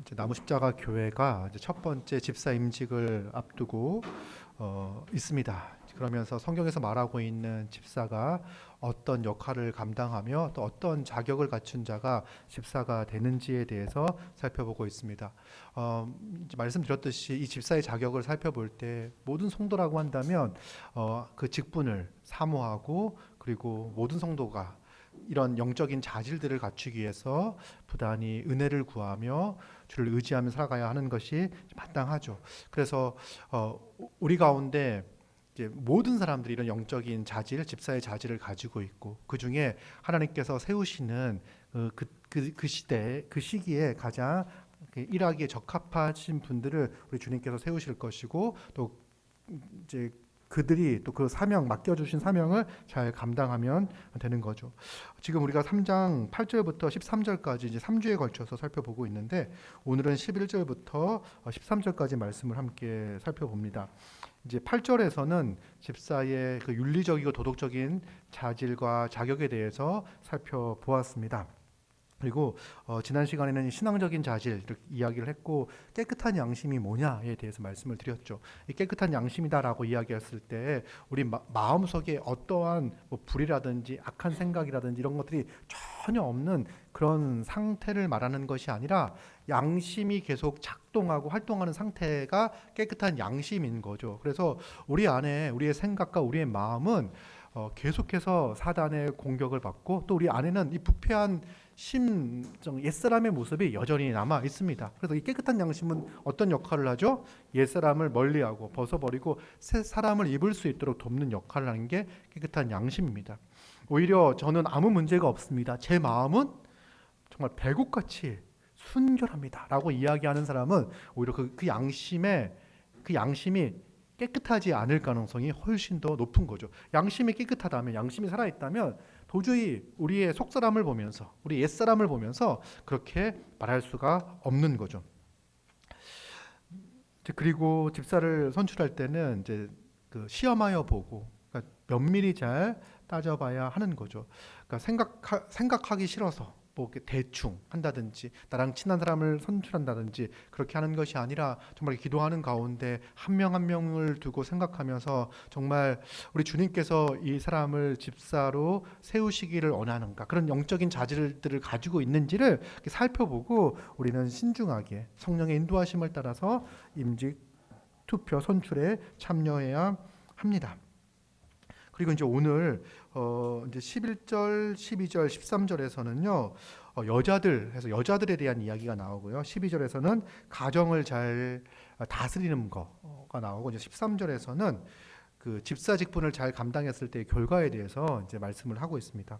이제 나무십자가 교회가 이제 첫 번째 집사 임직을 앞두고 있습니다. 그러면서 성경에서 말하고 있는 집사가 어떤 역할을 감당하며 또 어떤 자격을 갖춘 자가 집사가 되는지에 대해서 살펴보고 있습니다. 이제 말씀드렸듯이 이 집사의 자격을 살펴볼 때 모든 성도라고 한다면 그 직분을 사모하고 그리고 모든 성도가 이런 영적인 자질들을 갖추기 위해서 부단히 은혜를 구하며 주를 의지하며 살아가야 하는 것이 마땅하죠. 그래서 우리 가운데 이제 모든 사람들이 이런 영적인 자질, 집사의 자질을 가지고 있고 그 중에 하나님께서 세우시는 그 시대, 그 시기에 가장 일하기에 적합하신 분들을 우리 주님께서 세우실 것이고 또 이제 그들이 또 그 사명 맡겨주신 사명을 잘 감당하면 되는 거죠. 지금 우리가 3장 8절부터 13절까지 이제 3주에 걸쳐서 살펴보고 있는데 오늘은 11절부터 13절까지 말씀을 함께 살펴봅니다. 이제 8절에서는 집사의 그 윤리적이고 도덕적인 자질과 자격에 대해서 살펴보았습니다. 그리고 지난 시간에는 신앙적인 자질 이야기를 했고 깨끗한 양심이 뭐냐에 대해서 말씀을 드렸죠. 이 깨끗한 양심이다라고 이야기했을 때 우리 마음속에 어떠한 뭐 불이라든지 악한 생각이라든지 이런 것들이 전혀 없는 그런 상태를 말하는 것이 아니라 양심이 계속 작동하고 활동하는 상태가 깨끗한 양심인 거죠. 그래서 우리 안에 우리의 생각과 우리의 마음은 계속해서 사단의 공격을 받고 또 우리 안에는 이 부패한 심정 옛사람의 모습이 여전히 남아 있습니다. 그래서 이 깨끗한 양심은 어떤 역할을 하죠? 옛사람을 멀리하고 벗어버리고 새 사람을 입을 수 있도록 돕는 역할을 하는 게 깨끗한 양심입니다. 오히려 저는 아무 문제가 없습니다. 제 마음은 정말 배국같이 순결합니다. 라고 이야기하는 사람은 오히려 그 양심이 깨끗하지 않을 가능성이 훨씬 더 높은 거죠. 양심이 깨끗하다면, 양심이 살아있다면 도저히 우리의 속사람을 보면서, 우리 옛사람을 보면서 그렇게 말할 수가 없는 거죠. 그리고 집사를 선출할 때는 이제 그 시험하여 보고, 그러니까 면밀히 잘 따져봐야 하는 거죠. 그러니까 생각하기 싫어서 뭐 이렇게 대충 한다든지 나랑 친한 사람을 선출한다든지 그렇게 하는 것이 아니라 정말 기도하는 가운데 한 명 한 명을 두고 생각하면서 정말 우리 주님께서 이 사람을 집사로 세우시기를 원하는가 그런 영적인 자질들을 가지고 있는지를 살펴보고 우리는 신중하게 성령의 인도하심을 따라서 임직 투표 선출에 참여해야 합니다. 그리고 이제 오늘 이제 11절, 12절, 13절에서는요. 여자들 해서 여자들에 대한 이야기가 나오고요. 12절에서는 가정을 잘 다스리는 거가 나오고 이제 13절에서는 그 집사 직분을 잘 감당했을 때의 결과에 대해서 이제 말씀을 하고 있습니다.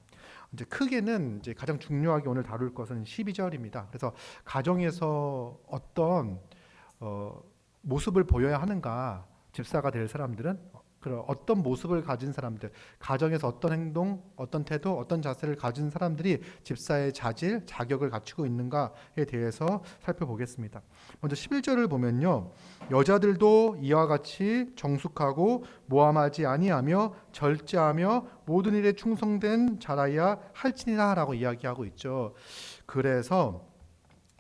이제 크게는 이제 가장 중요하게 오늘 다룰 것은 12절입니다. 그래서 가정에서 어떤 모습을 보여야 하는가 집사가 될 사람들은 그런 어떤 모습을 가진 사람들, 가정에서 어떤 행동, 어떤 태도, 어떤 자세를 가진 사람들이 집사의 자질, 자격을 갖추고 있는가에 대해서 살펴보겠습니다. 먼저 11절을 보면요. 여자들도 이와 같이 정숙하고 모함하지 아니하며 절제하며 모든 일에 충성된 자라야 할지니라 라고 이야기하고 있죠. 그래서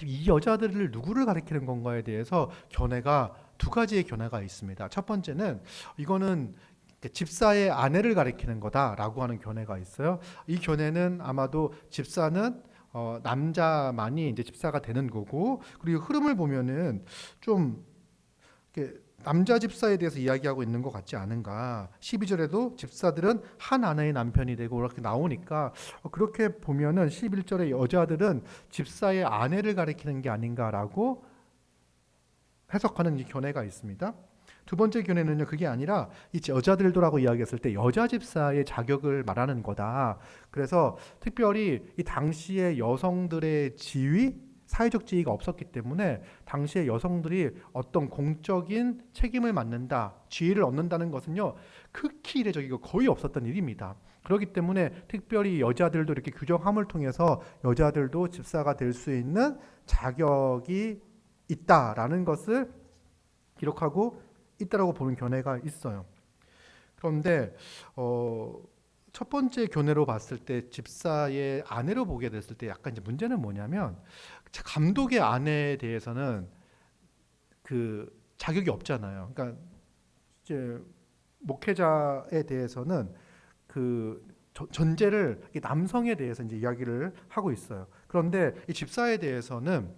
이 여자들을 누구를 가리키는 건가에 대해서 견해가 두 가지의 견해가 있습니다. 첫 번째는 이거는 집사의 아내를 가리키는 거다라고 하는 견해가 있어요. 이 견해는 아마도 집사는 남자만이 이제 집사가 되는 거고 그리고 흐름을 보면은 좀 남자 집사에 대해서 이야기하고 있는 것 같지 않은가. 12절에도 집사들은 한 아내의 남편이 되고 그렇게 나오니까 그렇게 보면은 11절의 여자들은 집사의 아내를 가리키는 게 아닌가라고 해석하는 이 견해가 있습니다. 두 번째 견해는요, 그게 아니라 이 여자들도라고 이야기했을 때 여자 집사의 자격을 말하는 거다. 그래서 특별히 이 당시의 여성들의 지위, 사회적 지위가 없었기 때문에 당시의 여성들이 어떤 공적인 책임을 맡는다, 지위를 얻는다는 것은요, 극히 이례적이고 거의 없었던 일입니다. 그렇기 때문에 특별히 여자들도 이렇게 규정함을 통해서 여자들도 집사가 될 수 있는 자격이 있다라는 것을 기록하고 있다라고 보는 견해가 있어요. 그런데 첫 번째 견해로 봤을 때 집사의 아내로 보게 됐을 때 약간 이제 문제는 뭐냐면 감독의 아내에 대해서는 그 자격이 없잖아요. 그러니까 이제 목회자에 대해서는 그 전제를 남성에 대해서 이제 이야기를 하고 있어요. 그런데 이 집사에 대해서는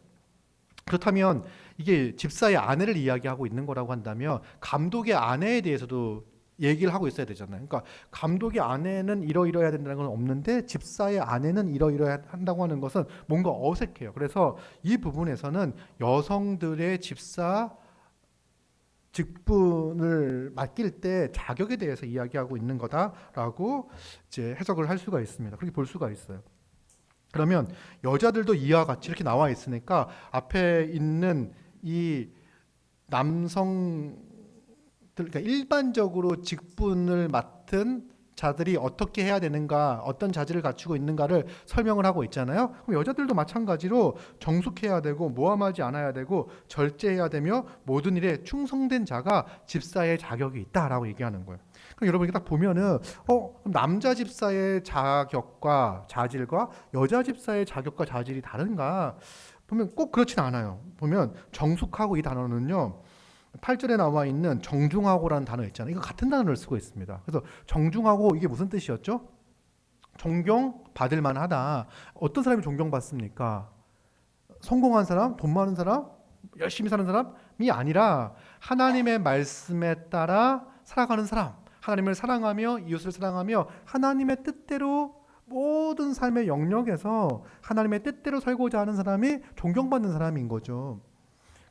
그렇다면 이게 집사의 아내를 이야기하고 있는 거라고 한다면 감독의 아내에 대해서도 얘기를 하고 있어야 되잖아요. 그러니까 감독의 아내는 이러이러해야 된다는 건 없는데 집사의 아내는 이러이러해야 한다고 하는 것은 뭔가 어색해요. 그래서 이 부분에서는 여성들의 집사 직분을 맡길 때 자격에 대해서 이야기하고 있는 거다라고 이제 해석을 할 수가 있습니다. 그렇게 볼 수가 있어요. 그러면 여자들도 이와 같이 이렇게 나와 있으니까 앞에 있는 이 남성들, 그러니까 일반적으로 직분을 맡은 자들이 어떻게 해야 되는가, 어떤 자질을 갖추고 있는가를 설명을 하고 있잖아요. 그럼 여자들도 마찬가지로 정숙해야 되고 모함하지 않아야 되고 절제해야 되며 모든 일에 충성된 자가 집사의 자격이 있다라고 얘기하는 거예요. 그럼 여러분 이렇게 딱 보면은 남자 집사의 자격과 자질과 여자 집사의 자격과 자질이 다른가? 보면 꼭 그렇진 않아요. 보면 정숙하고 이 단어는요. 8절에 나와 있는 정중하고라는 단어 있잖아요. 이거 같은 단어를 쓰고 있습니다. 그래서 정중하고 이게 무슨 뜻이었죠? 존경받을 만하다. 어떤 사람이 존경받습니까? 성공한 사람, 돈 많은 사람, 열심히 사는 사람이 아니라 하나님의 말씀에 따라 살아가는 사람, 하나님을 사랑하며 이웃을 사랑하며 하나님의 뜻대로 모든 삶의 영역에서 하나님의 뜻대로 살고자 하는 사람이 존경받는 사람인 거죠.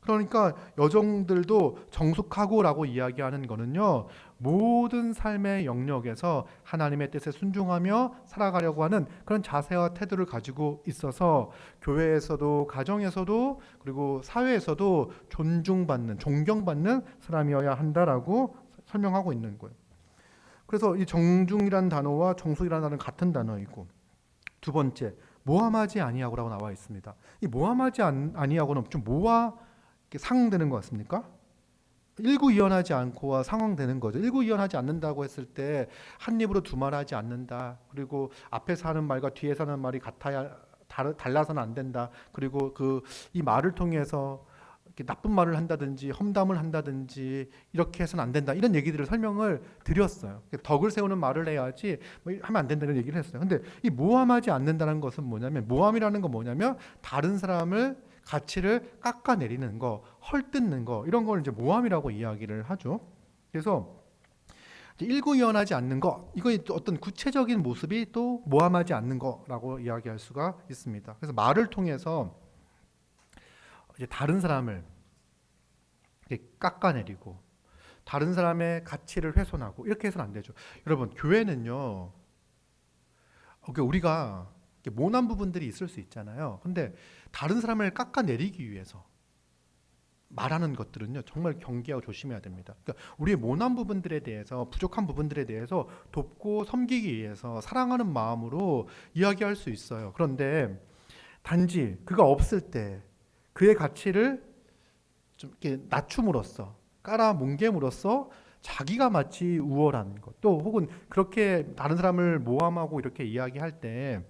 그러니까 여성들도 정숙하고라고 이야기하는 거는요, 모든 삶의 영역에서 하나님의 뜻에 순종하며 살아가려고 하는 그런 자세와 태도를 가지고 있어서 교회에서도 가정에서도 그리고 사회에서도 존중받는, 존경받는 사람이어야 한다라고 설명하고 있는 거예요. 그래서 이 정중이라는 단어와 정숙이라는 단어는 같은 단어이고, 두 번째 모함하지 아니하고라고 나와 있습니다. 이 모함하지 아니하고는 좀 뭐와 상응되는 것 같습니까? 일구이연하지 않고와 상응되는 거죠. 일구이연하지 않는다고 했을 때 한 입으로 두 말 하지 않는다. 그리고 앞에서 하는 말과 뒤에서 하는 말이 같아야 달라서는 안 된다. 그리고 이 말을 통해서 이렇게 나쁜 말을 한다든지 험담을 한다든지 이렇게 해서는 안 된다. 이런 얘기들을 설명을 드렸어요. 덕을 세우는 말을 해야지 뭐 하면 안 된다는 얘기를 했어요. 근데 이 모함하지 않는다는 것은 뭐냐면, 모함이라는 건 뭐냐면 다른 사람을 가치를 깎아내리는 거, 헐뜯는 거, 이런 걸 이제 모함이라고 이야기를 하죠. 그래서 일구이연하지 않는 거, 이거 어떤 구체적인 모습이 또 모함하지 않는 거라고 이야기할 수가 있습니다. 그래서 말을 통해서 이제 다른 사람을 깎아내리고 다른 사람의 가치를 훼손하고 이렇게 해서는 안 되죠. 여러분, 교회는요, 우리가 모난 부분들이 있을 수 있잖아요. 근데 다른 사람을 깎아내리기 위해서 말하는 것들은요, 정말 경계하고 조심해야 됩니다. 그러니까 우리의 모난 부분들에 대해서, 부족한 부분들에 대해서 돕고 섬기기 위해서 사랑하는 마음으로 이야기할 수 있어요. 그런데 단지 그가 없을 때 그의 가치를 좀 이렇게 낮춤으로써, 깔아뭉개므로써 자기가 마치 우월한 것, 또 혹은 그렇게 다른 사람을 모함하고 이렇게 이야기할 때,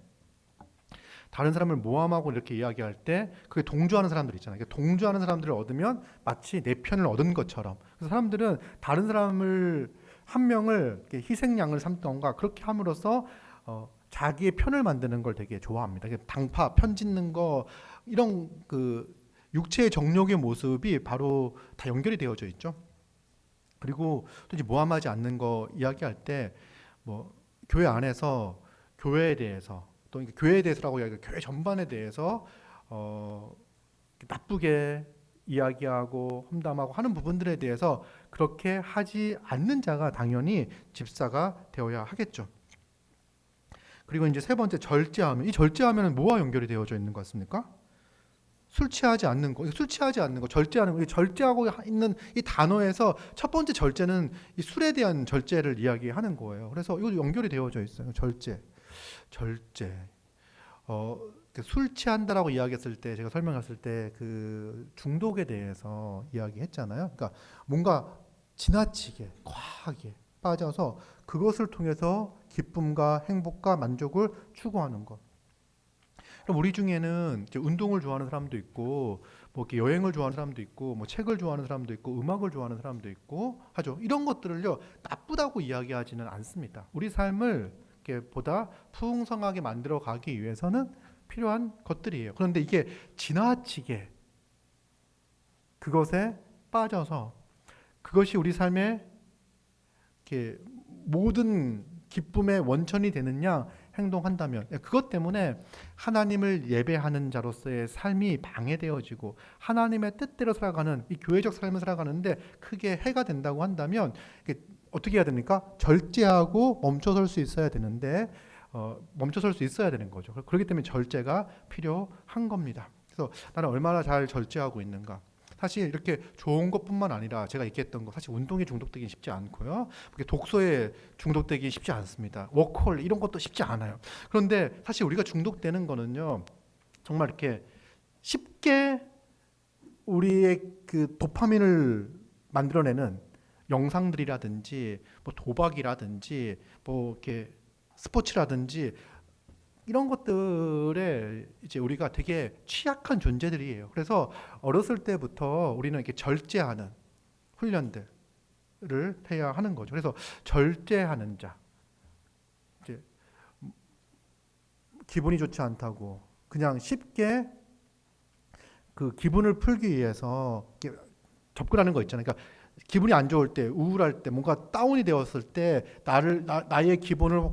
다른 사람을 모함하고 이렇게 이야기할 때 그게 동조하는 사람들 있잖아요. 동조하는 사람들을 얻으면 마치 내 편을 얻은 것처럼. 그래서 사람들은 다른 사람을 한 명을 희생양을 삼던가 그렇게 함으로써 자기의 편을 만드는 걸 되게 좋아합니다. 당파, 편 짓는 거, 이런 육체의 정욕의 모습이 바로 다 연결이 되어져 있죠. 그리고 또 이제 모함하지 않는 거 이야기할 때 뭐 교회 안에서 교회에 대해서, 또 교회에 대해서라고 이야기하고 교회 전반에 대해서 나쁘게 이야기하고 험담하고 하는 부분들에 대해서 그렇게 하지 않는 자가 당연히 집사가 되어야 하겠죠. 그리고 이제 세 번째, 절제하면. 이 절제하면은 뭐와 연결이 되어져 있는 것 같습니까? 술 취하지 않는 거. 술 취하지 않는 거, 절제하는 거. 절제하고 있는 이 단어에서 첫 번째 절제는 이 술에 대한 절제를 이야기하는 거예요. 그래서 이거 연결이 되어져 있어요. 절제. 술 취한다라고 이야기했을 때, 제가 설명했을 때 그 중독에 대해서 이야기했잖아요. 그러니까 뭔가 지나치게 과하게 빠져서 그것을 통해서 기쁨과 행복과 만족을 추구하는 것. 그럼 우리 중에는 이제 운동을 좋아하는 사람도 있고, 뭐 이렇게 여행을 좋아하는 사람도 있고, 뭐 책을 좋아하는 사람도 있고, 음악을 좋아하는 사람도 있고 하죠. 이런 것들을요 나쁘다고 이야기하지는 않습니다. 우리 삶을 이렇게 보다 풍성하게 만들어 가기 위해서는 필요한 것들이에요. 그런데 이게 지나치게 그것에 빠져서 그것이 우리 삶의 이렇게 모든 기쁨의 원천이 되는 양 행동한다면 그것 때문에 하나님을 예배하는 자로서의 삶이 방해되어지고 하나님의 뜻대로 살아가는 이 교회적 삶을 살아가는데 크게 해가 된다고 한다면 어떻게 해야 됩니까? 절제하고 멈춰설 수 있어야 되는데 멈춰설 수 있어야 되는 거죠. 그렇기 때문에 절제가 필요한 겁니다. 그래서 나는 얼마나 잘 절제하고 있는가. 사실 이렇게 좋은 것뿐만 아니라 제가 얘기했던 거 사실 운동에 중독되기 쉽지 않고요. 독서에 중독되기 쉽지 않습니다. 워크홀 이런 것도 쉽지 않아요. 그런데 사실 우리가 중독되는 거는요. 정말 이렇게 쉽게 우리의 그 도파민을 만들어내는 영상들이라든지 뭐 도박이라든지 뭐 이렇게 스포츠라든지 이런 것들에 이제 우리가 되게 취약한 존재들이에요. 그래서 어렸을 때부터 우리는 이렇게 절제하는 훈련들을 해야 하는 거죠. 그래서 절제하는 자, 이제 기분이 좋지 않다고 그냥 쉽게 그 기분을 풀기 위해서 접근하는 거 있잖아요. 그러니까 기분이 안 좋을 때, 우울할 때, 뭔가 다운이 되었을 때 나의 기분을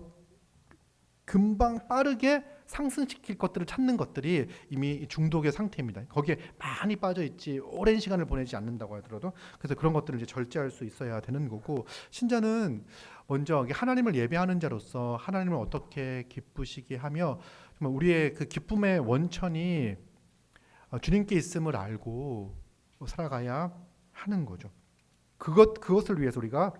금방 빠르게 상승시킬 것들을 찾는 것들이 이미 중독의 상태입니다. 거기에 많이 빠져 있지 오랜 시간을 보내지 않는다고 하더라도 그래서 그런 것들을 이제 절제할 수 있어야 되는 거고 신자는 먼저 하나님을 예배하는 자로서 하나님을 어떻게 기쁘시게 하며 정말 우리의 그 기쁨의 원천이 주님께 있음을 알고 살아가야 하는 거죠. 그것을 위해서 우리가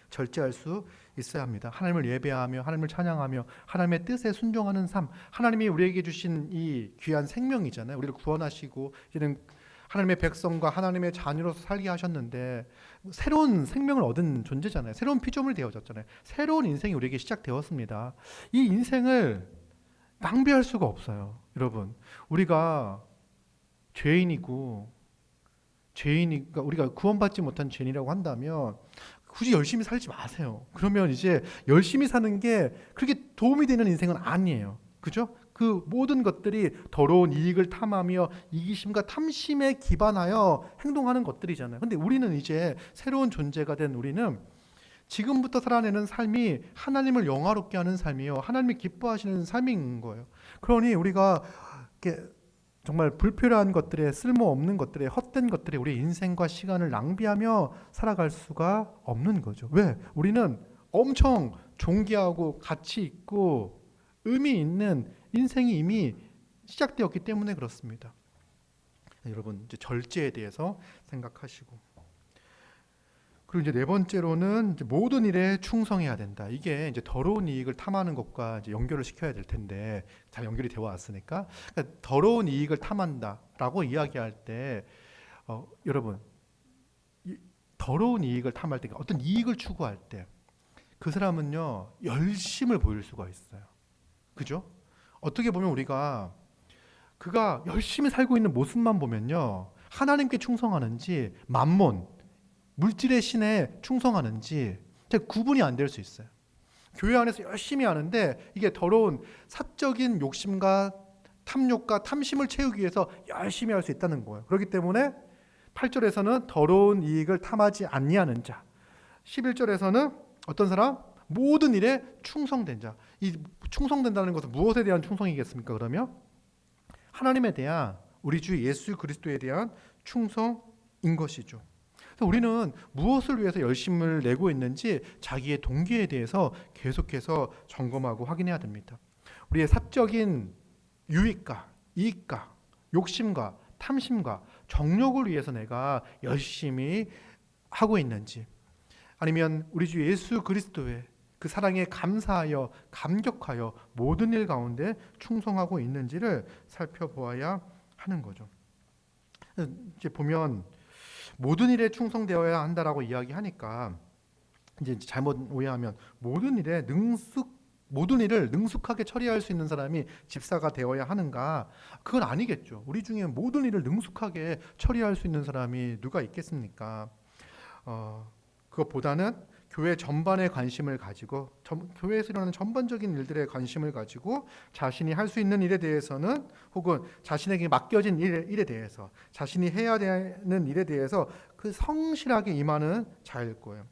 절제할 수 있어야 합니다. 하나님을 예배하며 하나님을 찬양하며 하나님의 뜻에 순종하는 삶. 하나님이 우리에게 주신 이 귀한 생명이잖아요. 우리를 구원하시고 이제는 하나님의 백성과 하나님의 자녀로서 살게 하셨는데 새로운 생명을 얻은 존재잖아요. 새로운 피조물 되어졌잖아요. 새로운 인생이 우리에게 시작되었습니다. 이 인생을 낭비할 수가 없어요. 여러분, 우리가 그러니까 우리가 구원받지 못한 죄인이라고 한다면 굳이 열심히 살지 마세요. 그러면 이제 열심히 사는 게 그렇게 도움이 되는 인생은 아니에요. 그죠? 그 모든 것들이 더러운 이익을 탐하며 이기심과 탐심에 기반하여 행동하는 것들이잖아요. 근데 우리는 이제 새로운 존재가 된 우리는 지금부터 살아내는 삶이 하나님을 영화롭게 하는 삶이요. 하나님이 기뻐하시는 삶인 거예요. 그러니 우리가 이렇게 정말 불필요한 것들에 쓸모없는 것들에 헛된 것들에 우리 인생과 시간을 낭비하며 살아갈 수가 없는 거죠. 왜? 우리는 엄청 존귀하고 가치 있고 의미 있는 인생이 이미 시작되었기 때문에 그렇습니다. 여러분 이제 절제에 대해서 생각하시고 그리고 이제 네 번째로는 이제 모든 일에 충성해야 된다. 이게 이제 더러운 이익을 탐하는 것과 이제 연결을 시켜야 될 텐데 잘 연결이 되어 왔으니까 그러니까 더러운 이익을 탐한다라고 이야기할 때 여러분 더러운 이익을 탐할 때 어떤 이익을 추구할 때 그 사람은요 열심을 보일 수가 있어요. 그죠? 어떻게 보면 우리가 그가 열심히 살고 있는 모습만 보면요 하나님께 충성하는지 만몬 물질의 신에 충성하는지 구분이 안 될 수 있어요. 교회 안에서 열심히 하는데 이게 더러운 사적인 욕심과 탐욕과 탐심을 채우기 위해서 열심히 할 수 있다는 거예요. 그렇기 때문에 8절에서는 더러운 이익을 탐하지 아니하는 자, 11절에서는 어떤 사람? 모든 일에 충성된 자. 이 충성된다는 것은 무엇에 대한 충성이겠습니까? 그러면 하나님에 대한 우리 주 예수 그리스도에 대한 충성인 것이죠. 우리는 무엇을 위해서 열심을 내고 있는지 자기의 동기에 대해서 계속해서 점검하고 확인해야 됩니다. 우리의 사적인 유익과 이익과 욕심과 탐심과 정욕을 위해서 내가 열심히 하고 있는지 아니면 우리 주 예수 그리스도의 그 사랑에 감사하여 감격하여 모든 일 가운데 충성하고 있는지를 살펴보아야 하는 거죠. 이제 보면 모든 일에 충성되어야 한다라고 이야기하니까 이제 잘못 오해하면 모든 일에 능숙 모든 일을 능숙하게 처리할 수 있는 사람이 집사가 되어야 하는가? 그건 아니겠죠. 우리 중에 모든 일을 능숙하게 처리할 수 있는 사람이 누가 있겠습니까? 그것보다는 교회 전반에 관심을 가지고 교회에서 일어나는 전반적인 일들에 관심을 가지고 자신이 할 수 있는 일에 대해서는 혹은 자신에게 맡겨진 일에 대해서 자신이 해야 되는 일에 대해서 그 성실하게 임하는 자일 거예요.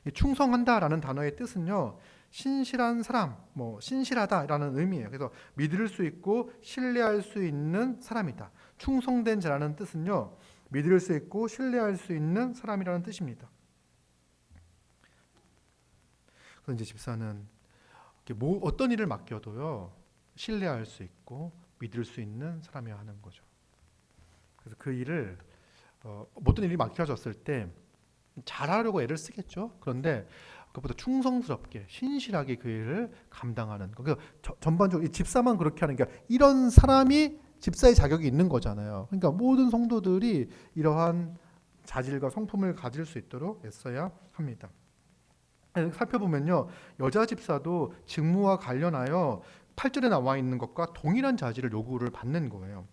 이 충성한다라는 단어의 뜻은요, 신실한 사람, 신실하다라는 의미예요. 그래서 믿을 수 있고 신뢰할 수 있는 사람이다. 충성된 자라는 뜻은요, 믿을 수 있고 신뢰할 수 있는 사람이라는 뜻입니다. 그래서 이제 집사는 어떤 일을 맡겨도요, 신뢰할 수 있고 믿을 수 있는 사람이어야 하는 거죠. 그래서 그 일을 모든 일이 맡겨졌을 때 잘하려고 애를 쓰겠죠. 그런데 그것보다 충성스럽게 신실하게 그 일을 감당하는 거. 그러니까 전반적으로 집사만 그렇게 하는 게 아니라 이런 사람이 집사의 자격이 있는 거잖아요. 그러니까 모든 성도들이 이러한 자질과 성품을 가질 수 있도록 애써야 합니다. 살펴보면요, 여자 집사도 직무와 관련하여 8절에 나와 있는 것과 동일한 자질을 요구를 받는 거예요.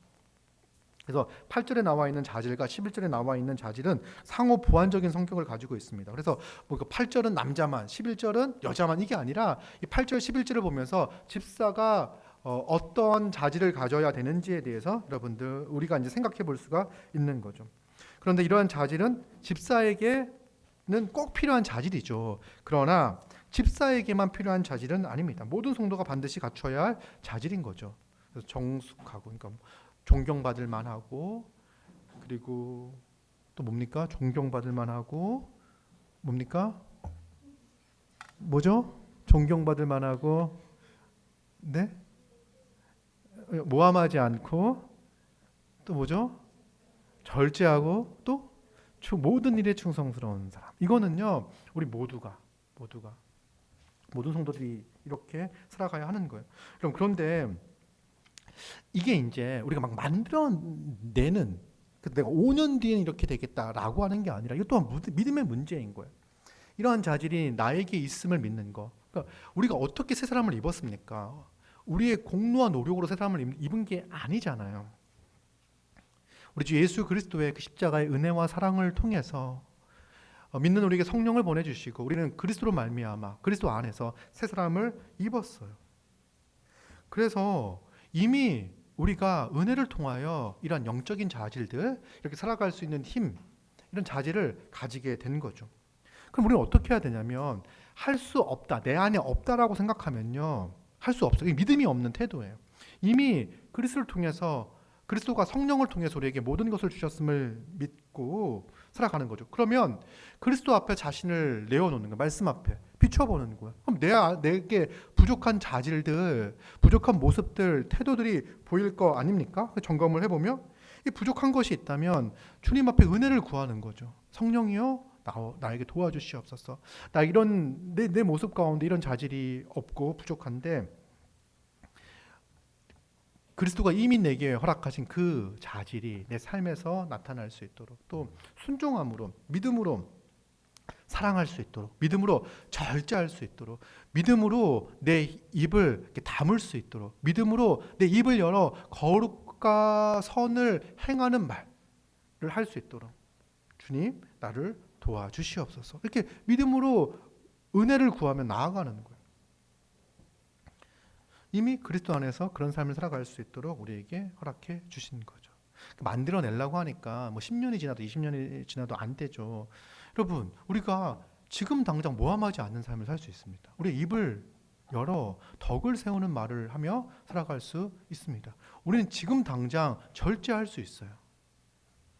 그래서 8절에 나와 있는 자질과 11절에 나와 있는 자질은 상호 보완적인 성격을 가지고 있습니다. 그래서 8절은 남자만, 11절은 여자만 이게 아니라 이 8절, 11절을 보면서 집사가 어떤 자질을 가져야 되는지에 대해서 여러분들 우리가 이제 생각해 볼 수가 있는 거죠. 그런데 이러한 자질은 집사에게는 꼭 필요한 자질이죠. 그러나 집사에게만 필요한 자질은 아닙니다. 모든 성도가 반드시 갖춰야 할 자질인 거죠. 그래서 정숙하고, 그러니까 존경받을 만하고, 그리고 또 뭡니까? 존경받을 만하고, 뭡니까? 뭐죠? 존경받을 만하고, 네? 모함하지 않고, 또 뭐죠? 절제하고, 또 모든 일에 충성스러운 사람. 이거는요, 우리 모두가 모든 성도들이 이렇게 살아가야 하는 거예요. 그런데 이게 이제 우리가 막 만들어내는, 내가 5년 뒤에는 이렇게 되겠다라고 하는 게 아니라 이것 또한 믿음의 문제인 거예요. 이러한 자질이 나에게 있음을 믿는 거. 그러니까 우리가 어떻게 새 사람을 입었습니까? 우리의 공로와 노력으로 새 사람을 입은 게 아니잖아요. 우리 주 예수 그리스도의 그 십자가의 은혜와 사랑을 통해서 믿는 우리에게 성령을 보내주시고 우리는 그리스도로 말미암아 그리스도 안에서 새 사람을 입었어요. 그래서 이미 우리가 은혜를 통하여 이런 영적인 자질들, 이렇게 살아갈 수 있는 힘, 이런 자질을 가지게 된 거죠. 그럼 우리는 어떻게 해야 되냐면, 할 수 없다, 내 안에 없다라고 생각하면요, 할 수 없어요. 믿음이 없는 태도예요. 이미 그리스도를 통해서, 그리스도가 성령을 통해서 우리에게 모든 것을 주셨음을 믿고 살아가는 거죠. 그러면 그리스도 앞에 자신을 내어놓는 거예요. 말씀 앞에 비춰보는 거예요. 그럼 내게 부족한 자질들, 부족한 모습들, 태도들이 보일 거 아닙니까? 점검을 해보면 이 부족한 것이 있다면 주님 앞에 은혜를 구하는 거죠. 성령이여, 나에게 도와주시옵소서. 나 이런 내 모습 가운데 이런 자질이 없고 부족한데 그리스도가 이미 내게 허락하신 그 자질이 내 삶에서 나타날 수 있도록, 또 순종함으로, 믿음으로 사랑할 수 있도록, 믿음으로 절제할 수 있도록, 믿음으로 내 입을 이렇게 다물 수 있도록, 믿음으로 내 입을 열어 거룩과 선을 행하는 말을 할 수 있도록 주님 나를 도와주시옵소서. 이렇게 믿음으로 은혜를 구하며 나아가는 거예요. 이미 그리스도 안에서 그런 삶을 살아갈 수 있도록 우리에게 허락해 주신 거죠. 만들어내려고 하니까 10년이 지나도 20년이 지나도 안 되죠. 여러분, 우리가 지금 당장 모함하지 않는 삶을 살 수 있습니다. 우리 입을 열어 덕을 세우는 말을 하며 살아갈 수 있습니다. 우리는 지금 당장 절제할 수 있어요.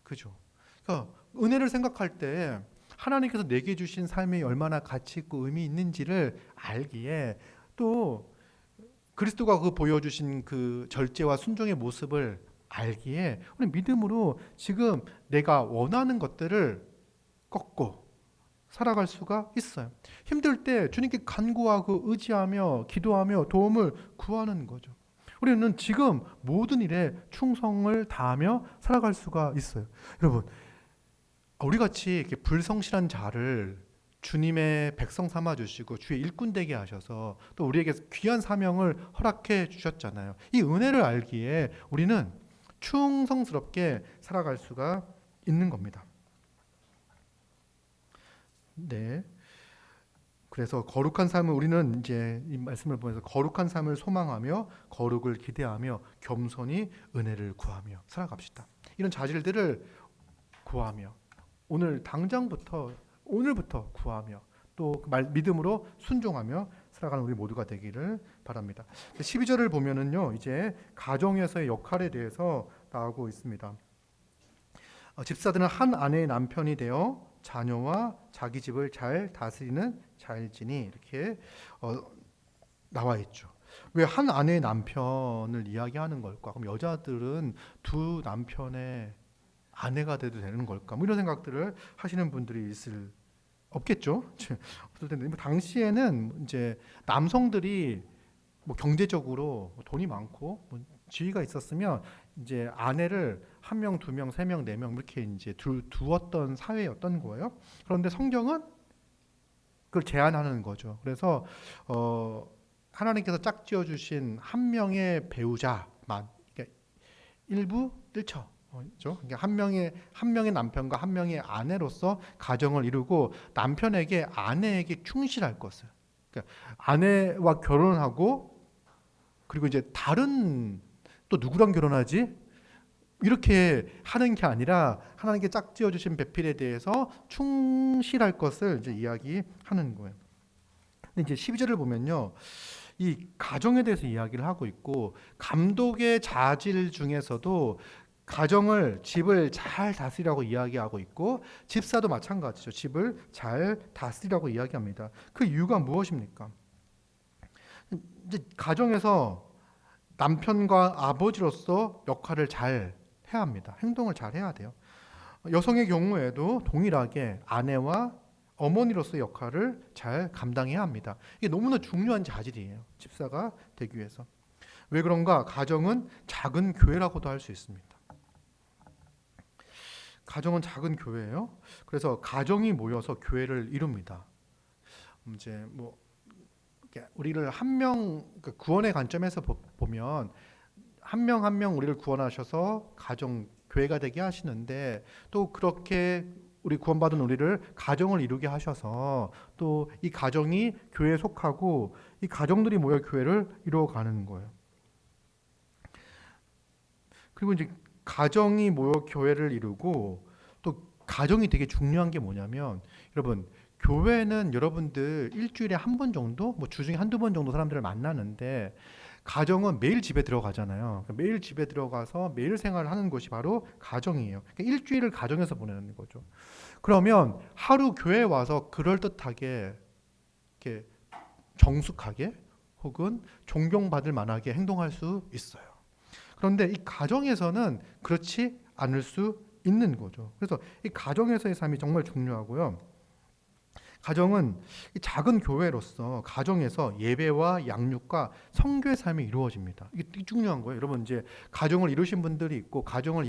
그죠? 그러니까 은혜를 생각할 때 하나님께서 내게 주신 삶이 얼마나 가치 있고 의미 있는지를 알기에, 또 그리스도가 그 보여주신 그 절제와 순종의 모습을 알기에 우리 믿음으로 지금 내가 원하는 것들을 꺾고 살아갈 수가 있어요. 힘들 때 주님께 간구하고 의지하며 기도하며 도움을 구하는 거죠. 우리는 지금 모든 일에 충성을 다하며 살아갈 수가 있어요. 여러분, 우리 같이 이렇게 불성실한 자를 주님의 백성 삼아 주시고 주의 일꾼 되게 하셔서 또 우리에게 귀한 사명을 허락해 주셨잖아요. 이 은혜를 알기에 우리는 충성스럽게 살아갈 수가 있는 겁니다. 네. 그래서 거룩한 삶을 우리는 이제 이 말씀을 보면서 거룩한 삶을 소망하며 거룩을 기대하며 겸손히 은혜를 구하며 살아갑시다. 이런 자질들을 구하며 오늘 당장부터 오늘부터 구하며 또 믿음으로 순종하며 살아가는 우리 모두가 되기를 바랍니다. 12절을 보면은요, 이제 가정에서의 역할에 대해서 나오고 있습니다. 집사들은 한 아내의 남편이 되어 자녀와 자기 집을 잘 다스리는 자일지니 이렇게 나와 있죠. 왜 한 아내의 남편을 이야기하는 걸까? 그럼 여자들은 두 남편의 아내가 돼도 되는 걸까? 뭐 이런 생각들을 하시는 분들이 없겠죠. 없을 텐데 당시에는 이제 남성들이 뭐 경제적으로 돈이 많고 뭐 지위가 있었으면 이제 아내를 한 명, 두 명, 세 명, 네 명 이렇게 이제 두었던 사회였던 거예요. 그런데 성경은 그걸 제한하는 거죠. 그래서 하나님께서 짝지어 주신 한 명의 배우자만, 그러니까 일부 일처. 그러니까 한 명의 남편과 한 명의 아내로서 가정을 이루고 남편에게 아내에게 충실할 것을. 그러니까 아내와 결혼하고 그리고 이제 다른 또 누구랑 결혼하지? 이렇게 하는 게 아니라 하나님께 짝지어 주신 배필에 대해서 충실할 것을 이제 이야기하는 거예요. 근데 이제 12절을 보면요. 이 가정에 대해서 이야기를 하고 있고 감독의 자질 중에서도 가정을 집을 잘 다스리라고 이야기하고 있고 집사도 마찬가지죠. 집을 잘 다스리라고 이야기합니다. 그 이유가 무엇입니까? 이제 가정에서 남편과 아버지로서 역할을 잘 해야 합니다. 행동을 잘 해야 돼요. 여성의 경우에도 동일하게 아내와 어머니로서의 역할을 잘 감당해야 합니다. 이게 너무나 중요한 자질이에요. 집사가 되기 위해서. 왜 그런가? 가정은 작은 교회라고도 할 수 있습니다. 가정은 작은 교회예요. 그래서 가정이 모여서 교회를 이룹니다. 이제 뭐 우리를 한 명 구원의 관점에서 보면 한 명 한 명 우리를 구원하셔서 가정 교회가 되게 하시는데 또 그렇게 우리 구원받은 우리를 가정을 이루게 하셔서 또 이 가정이 교회에 속하고 이 가정들이 모여 교회를 이루어가는 거예요. 그리고 이제 가정이 모여 교회를 이루고 또 가정이 되게 중요한 게 뭐냐면 여러분 교회는 여러분들 일주일에 한 번 정도 뭐 주중에 한두 번 정도 사람들을 만나는데 가정은 매일 집에 들어가잖아요. 매일 집에 들어가서 매일 생활을 하는 곳이 바로 가정이에요. 그러니까 일주일을 가정에서 보내는 거죠. 그러면 하루 교회에 와서 그럴듯하게 이렇게 정숙하게 혹은 존경받을 만하게 행동할 수 있어요. 그런데 이 가정에서는 그렇지 않을 수 있는 거죠. 그래서 이 가정에서의 삶이 정말 중요하고요. 가정은 작은 교회로서 가정에서 예배와 양육과 성교의 삶이 이루어집니다. 이게 중요한 거예요. 여러분 이제 가정을 이루신 분들이 있고 가정을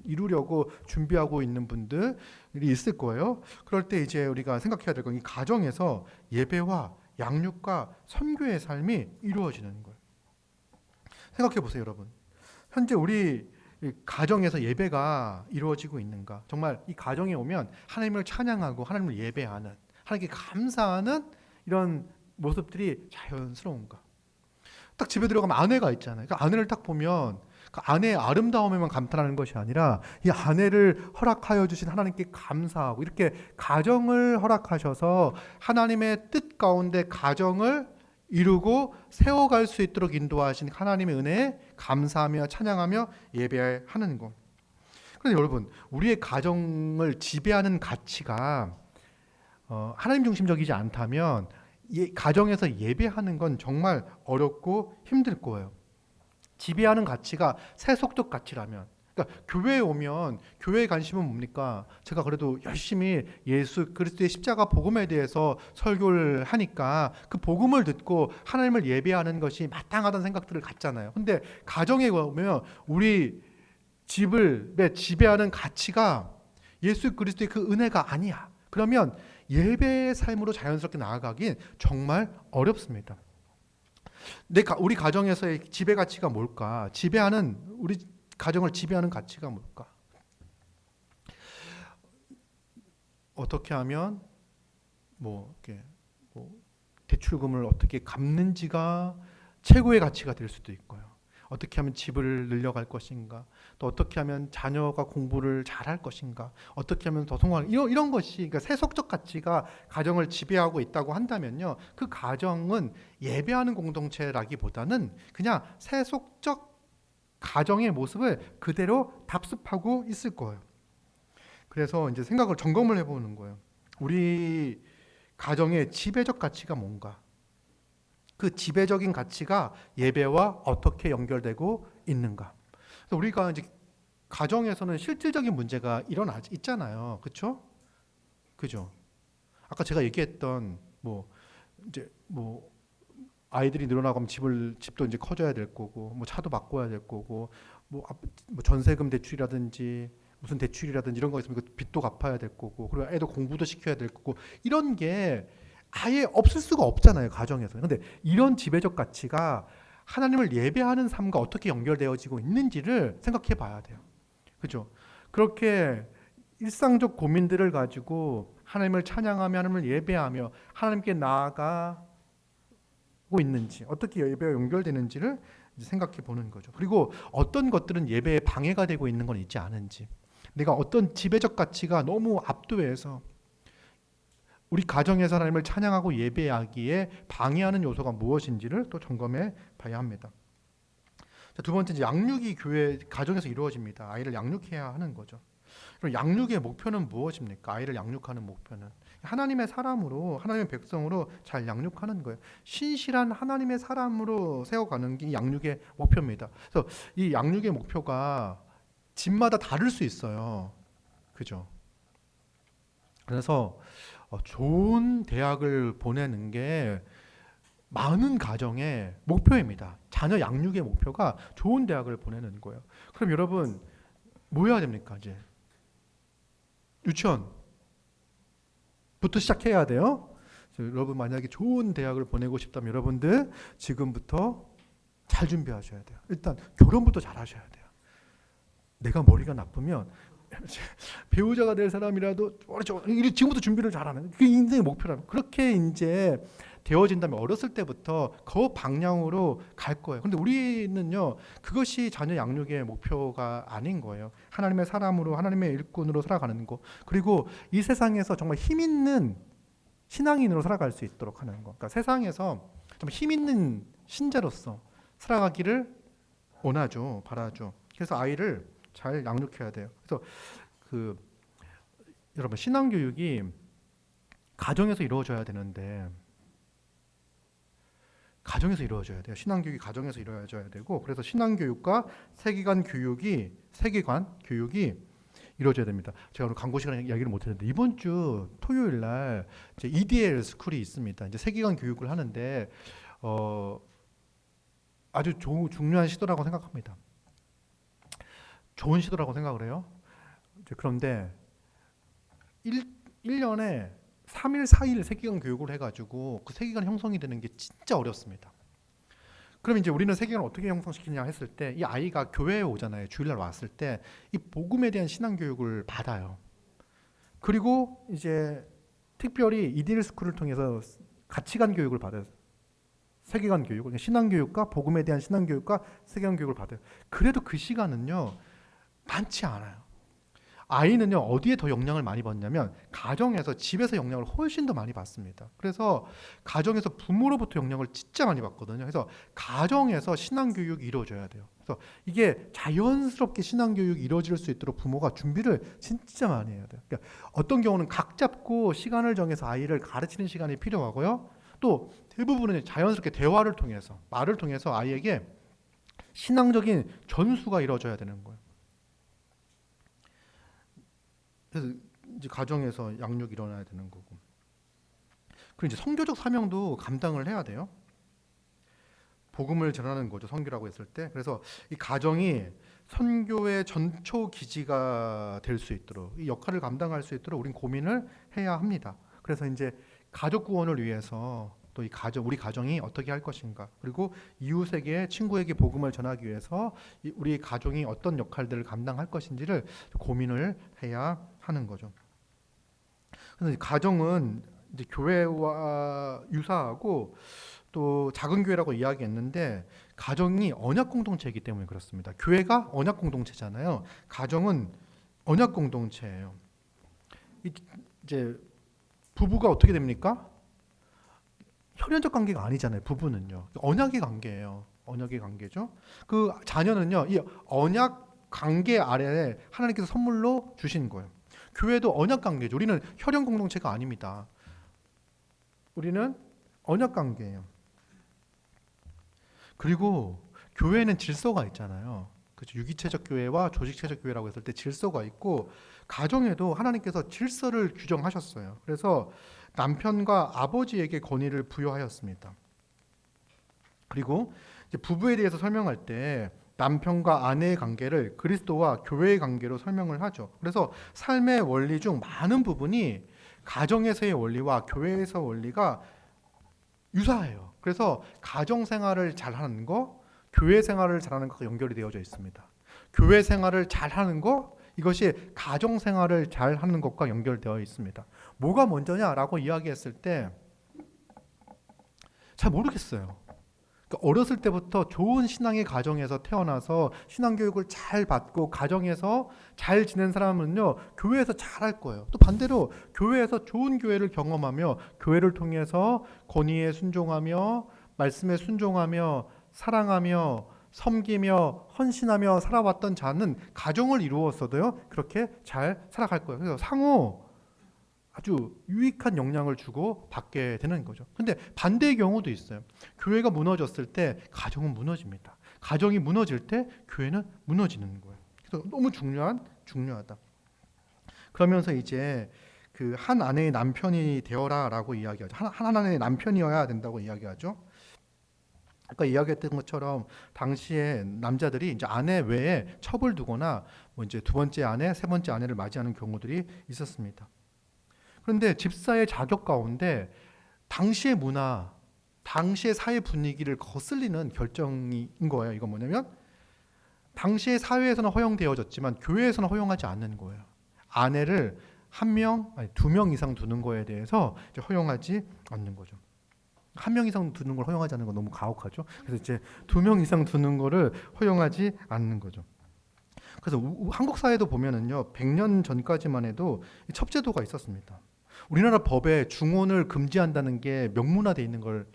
이루려고 준비하고 있는 분들이 있을 거예요. 그럴 때 이제 우리가 생각해야 될 건 이 가정에서 예배와 양육과 선교의 삶이 이루어지는 거예요. 생각해 보세요, 여러분. 현재 우리 가정에서 예배가 이루어지고 있는가? 정말 이 가정에 오면 하나님을 찬양하고 하나님을 예배하는, 하나님께 감사하는 이런 모습들이 자연스러운가? 딱 집에 들어가면 아내가 있잖아요. 그 아내를 딱 보면 그 아내의 아름다움에만 감탄하는 것이 아니라 이 아내를 허락하여 주신 하나님께 감사하고 이렇게 가정을 허락하셔서 하나님의 뜻 가운데 가정을 이루고 세워갈 수 있도록 인도하신 하나님의 은혜에 감사하며 찬양하며 예배하는 것. 그런데 여러분 우리의 가정을 지배하는 가치가 하나님 중심적이지 않다면 가정에서 예배하는 건 정말 어렵고 힘들 거예요. 지배하는 가치가 세속적 가치라면, 그러니까 교회에 오면 교회의 관심은 뭡니까? 제가 그래도 열심히 예수 그리스도의 십자가 복음에 대해서 설교를 하니까 그 복음을 듣고 하나님을 예배하는 것이 마땅하다는 생각들을 갖잖아요. 근데 가정에 오면 우리 집을 지배하는 가치가 예수 그리스도의 그 은혜가 아니야. 그러면 예배의 삶으로 자연스럽게 나아가긴 정말 어렵습니다. 우리 가정에서의 지배 가치가 뭘까? 우리 가정을 지배하는 가치가 뭘까? 어떻게 하면 이렇게 대출금을 어떻게 갚는지가 최고의 가치가 될 수도 있고요. 어떻게 하면 집을 늘려갈 것인가, 또 어떻게 하면 자녀가 공부를 잘할 것인가, 어떻게 하면 더 성공할 이런 것이, 그러니까 세속적 가치가 가정을 지배하고 있다고 한다면요, 그 가정은 예배하는 공동체라기보다는 그냥 세속적 가정의 모습을 그대로 답습하고 있을 거예요. 그래서 이제 점검을 해보는 거예요. 우리 가정의 지배적 가치가 뭔가? 그 지배적인 가치가 예배와 어떻게 연결되고 있는가? 그래서 우리가 이제 가정에서는 실질적인 문제가 있잖아요. 그렇죠? 그죠? 아까 제가 얘기했던 아이들이 늘어나고 하면 집도 이제 커져야 될 거고, 차도 바꿔야 될 거고, 전세금 대출이라든지 무슨 대출이라든지 이런 거 있으면 빚도 갚아야 될 거고, 그리고 애도 공부도 시켜야 될 거고, 이런 게 아예 없을 수가 없잖아요, 가정에서. 근데 이런 지배적 가치가 하나님을 예배하는 삶과 어떻게 연결되어지고 있는지를 생각해 봐야 돼요. 그죠? 그렇게 일상적 고민들을 가지고 하나님을 찬양하며 하나님을 예배하며 하나님께 나아가고 있는지, 어떻게 예배와 연결되는지를 생각해 보는 거죠. 그리고 어떤 것들은 예배에 방해가 되고 있는 건 있지 않은지, 내가 어떤 지배적 가치가 너무 압도해서 우리 가정에서 하나님을 찬양하고 예배하기에 방해하는 요소가 무엇인지를 또 점검해 봐야 합니다. 자, 두 번째, 양육이 가정에서 이루어집니다. 아이를 양육해야 하는 거죠. 그럼 양육의 목표는 무엇입니까? 아이를 양육하는 목표는 하나님의 사람으로, 하나님의 백성으로 잘 양육하는 거예요. 신실한 하나님의 사람으로 세워가는 게 양육의 목표입니다. 그래서 이 양육의 목표가 집마다 다를 수 있어요. 그죠? 그래서 좋은 대학을 보내는 게 많은 가정의 목표입니다. 자녀 양육의 목표가 좋은 대학을 보내는 거예요. 그럼 여러분 뭐 해야 됩니까? 이제 유치원부터 시작해야 돼요. 여러분 만약에 좋은 대학을 보내고 싶다면 여러분들 지금부터 잘 준비하셔야 돼요. 일단 결혼부터 잘 하셔야 돼요. 내가 머리가 나쁘면 배우자가 될 사람이라도 지금부터 준비를 잘하는, 그게 인생의 목표라고. 그렇게 이제 되어진다면 어렸을 때부터 그 방향으로 갈 거예요. 근데 우리는요, 그것이 자녀 양육의 목표가 아닌 거예요. 하나님의 사람으로, 하나님의 일꾼으로 살아가는 거, 그리고 이 세상에서 정말 힘 있는 신앙인으로 살아갈 수 있도록 하는 거. 그러니까 세상에서 정말 힘 있는 신자로서 살아가기를 원하죠, 바라죠. 그래서 아이를 잘 양육해야 돼요. 그래서 여러분, 신앙교육이 가정에서 이루어져야 되는데, 가정에서 이루어져야 돼요. 신앙교육이 가정에서 이루어져야 되고, 그래서 신앙교육과 세계관 교육이 이루어져야 됩니다. 제가 오늘 광고 시간에 이야기를 못했는데, 이번 주 토요일 날 이제 EDL 스쿨이 있습니다. 이제 세계관 교육을 하는데 아주 중요한 시도라고 생각합니다. 좋은 시도라고 생각을 해요. 그런데 1년에 3일, 4일 세계관 교육을 해가지고 그 세계관 형성이 되는 게 진짜 어렵습니다. 그럼 이제 우리는 세계관을 어떻게 형성시키냐 했을 때, 이 아이가 교회에 오잖아요. 주일날 왔을 때 이 복음에 대한 신앙 교육을 받아요. 그리고 이제 특별히 이디엘 스쿨을 통해서 가치관 교육을 받아요. 세계관 교육, 신앙 교육과 복음에 대한 신앙 교육과 세계관 교육을 받아요. 그래도 그 시간은요 많지 않아요. 아이는요 어디에 더 영향을 많이 받냐면 가정에서, 집에서 영향을 훨씬 더 많이 받습니다. 그래서 가정에서 부모로부터 영향을 진짜 많이 받거든요. 그래서 가정에서 신앙교육이 이루어져야 돼요. 그래서 이게 자연스럽게 신앙교육이 이루어질 수 있도록 부모가 준비를 진짜 많이 해야 돼요. 그러니까 어떤 경우는 각 잡고 시간을 정해서 아이를 가르치는 시간이 필요하고요. 또 대부분은 자연스럽게 대화를 통해서, 말을 통해서 아이에게 신앙적인 전수가 이루어져야 되는 거예요. 그래서 이제 가정에서 양육이 일어나야 되는 거고, 그리고 이제 선교적 사명도 감당을 해야 돼요. 복음을 전하는 거죠, 선교라고 했을 때. 그래서 이 가정이 선교의 전초 기지가 될 수 있도록, 이 역할을 감당할 수 있도록 우린 고민을 해야 합니다. 그래서 이제 가족 구원을 위해서 또 이 가정, 우리 가정이 어떻게 할 것인가, 그리고 이웃에게, 친구에게 복음을 전하기 위해서 우리 가정이 어떤 역할들을 감당할 것인지를 고민을 해야 하는 거죠. 그래서 가정은 이제 교회와 유사하고 또 작은 교회라고 이야기했는데, 가정이 언약 공동체이기 때문에 그렇습니다. 교회가 언약 공동체잖아요. 가정은 언약 공동체예요. 이제 부부가 어떻게 됩니까? 혈연적 관계가 아니잖아요. 부부는요. 언약의 관계예요. 언약의 관계죠. 그 자녀는요, 이 언약 관계 아래에 하나님께서 선물로 주신 거예요. 교회도 언약 관계죠. 우리는 혈연 공동체가 아닙니다. 우리는 언약 관계예요. 그리고 교회는 질서가 있잖아요. 그렇죠. 유기체적 교회와 조직체적 교회라고 했을 때 질서가 있고, 가정에도 하나님께서 질서를 규정하셨어요. 그래서 남편과 아버지에게 권위를 부여하였습니다. 그리고 이제 부부에 대해서 설명할 때 남편과 아내의 관계를 그리스도와 교회의 관계로 설명을 하죠. 그래서 삶의 원리 중 많은 부분이 가정에서의 원리와 교회에서의 원리가 유사해요. 그래서 가정 생활을 잘하는 거, 교회 생활을 잘하는 것과 연결이 되어져 있습니다. 교회 생활을 잘하는 거, 이것이 가정 생활을 잘하는 것과 연결되어 있습니다. 뭐가 먼저냐라고 이야기했을 때 잘 모르겠어요. 그러니까 어렸을 때부터 좋은 신앙의 가정에서 태어나서 신앙 교육을 잘 받고 가정에서 잘 지낸 사람은요, 교회에서 잘할 거예요. 또 반대로 교회에서 좋은 교회를 경험하며 교회를 통해서 권위에 순종하며 말씀에 순종하며 사랑하며 섬기며 헌신하며 살아왔던 자는 가정을 이루었어도요, 그렇게 잘 살아갈 거예요. 그래서 상호 아주 유익한 영향을 주고 받게 되는 거죠. 근데 반대의 경우도 있어요. 교회가 무너졌을 때 가정은 무너집니다. 가정이 무너질 때 교회는 무너지는 거예요. 그래서 너무 중요하다. 그러면서 이제 그 한 아내의 남편이 되어라라고 이야기하죠. 한 아내의 남편이어야 된다고 이야기하죠. 아까 이야기했던 것처럼 당시에 남자들이 이제 아내 외에 첩을 두거나 뭐 이제 두 번째 아내, 세 번째 아내를 맞이하는 경우들이 있었습니다. 그런데 집사의 자격 가운데 당시의 문화, 당시의 사회 분위기를 거슬리는 결정인 거예요. 이건 뭐냐면 당시의 사회에서는 허용되어졌지만 교회에서는 허용하지 않는 거예요. 아내를 한 명, 아니 두 명 이상 두는 거에 대해서 이제 허용하지 않는 거죠. 한 명 이상 두는 걸 허용하지 않는 건 너무 가혹하죠. 그래서 이제 두 명 이상 두는 거를 허용하지 않는 거죠. 그래서 한국 사회도 보면은요, 100년 전까지만 해도 첩제도가 있었습니다. 우리나라 법에 중혼을 금지한다는 게 명문화되어 있는 걸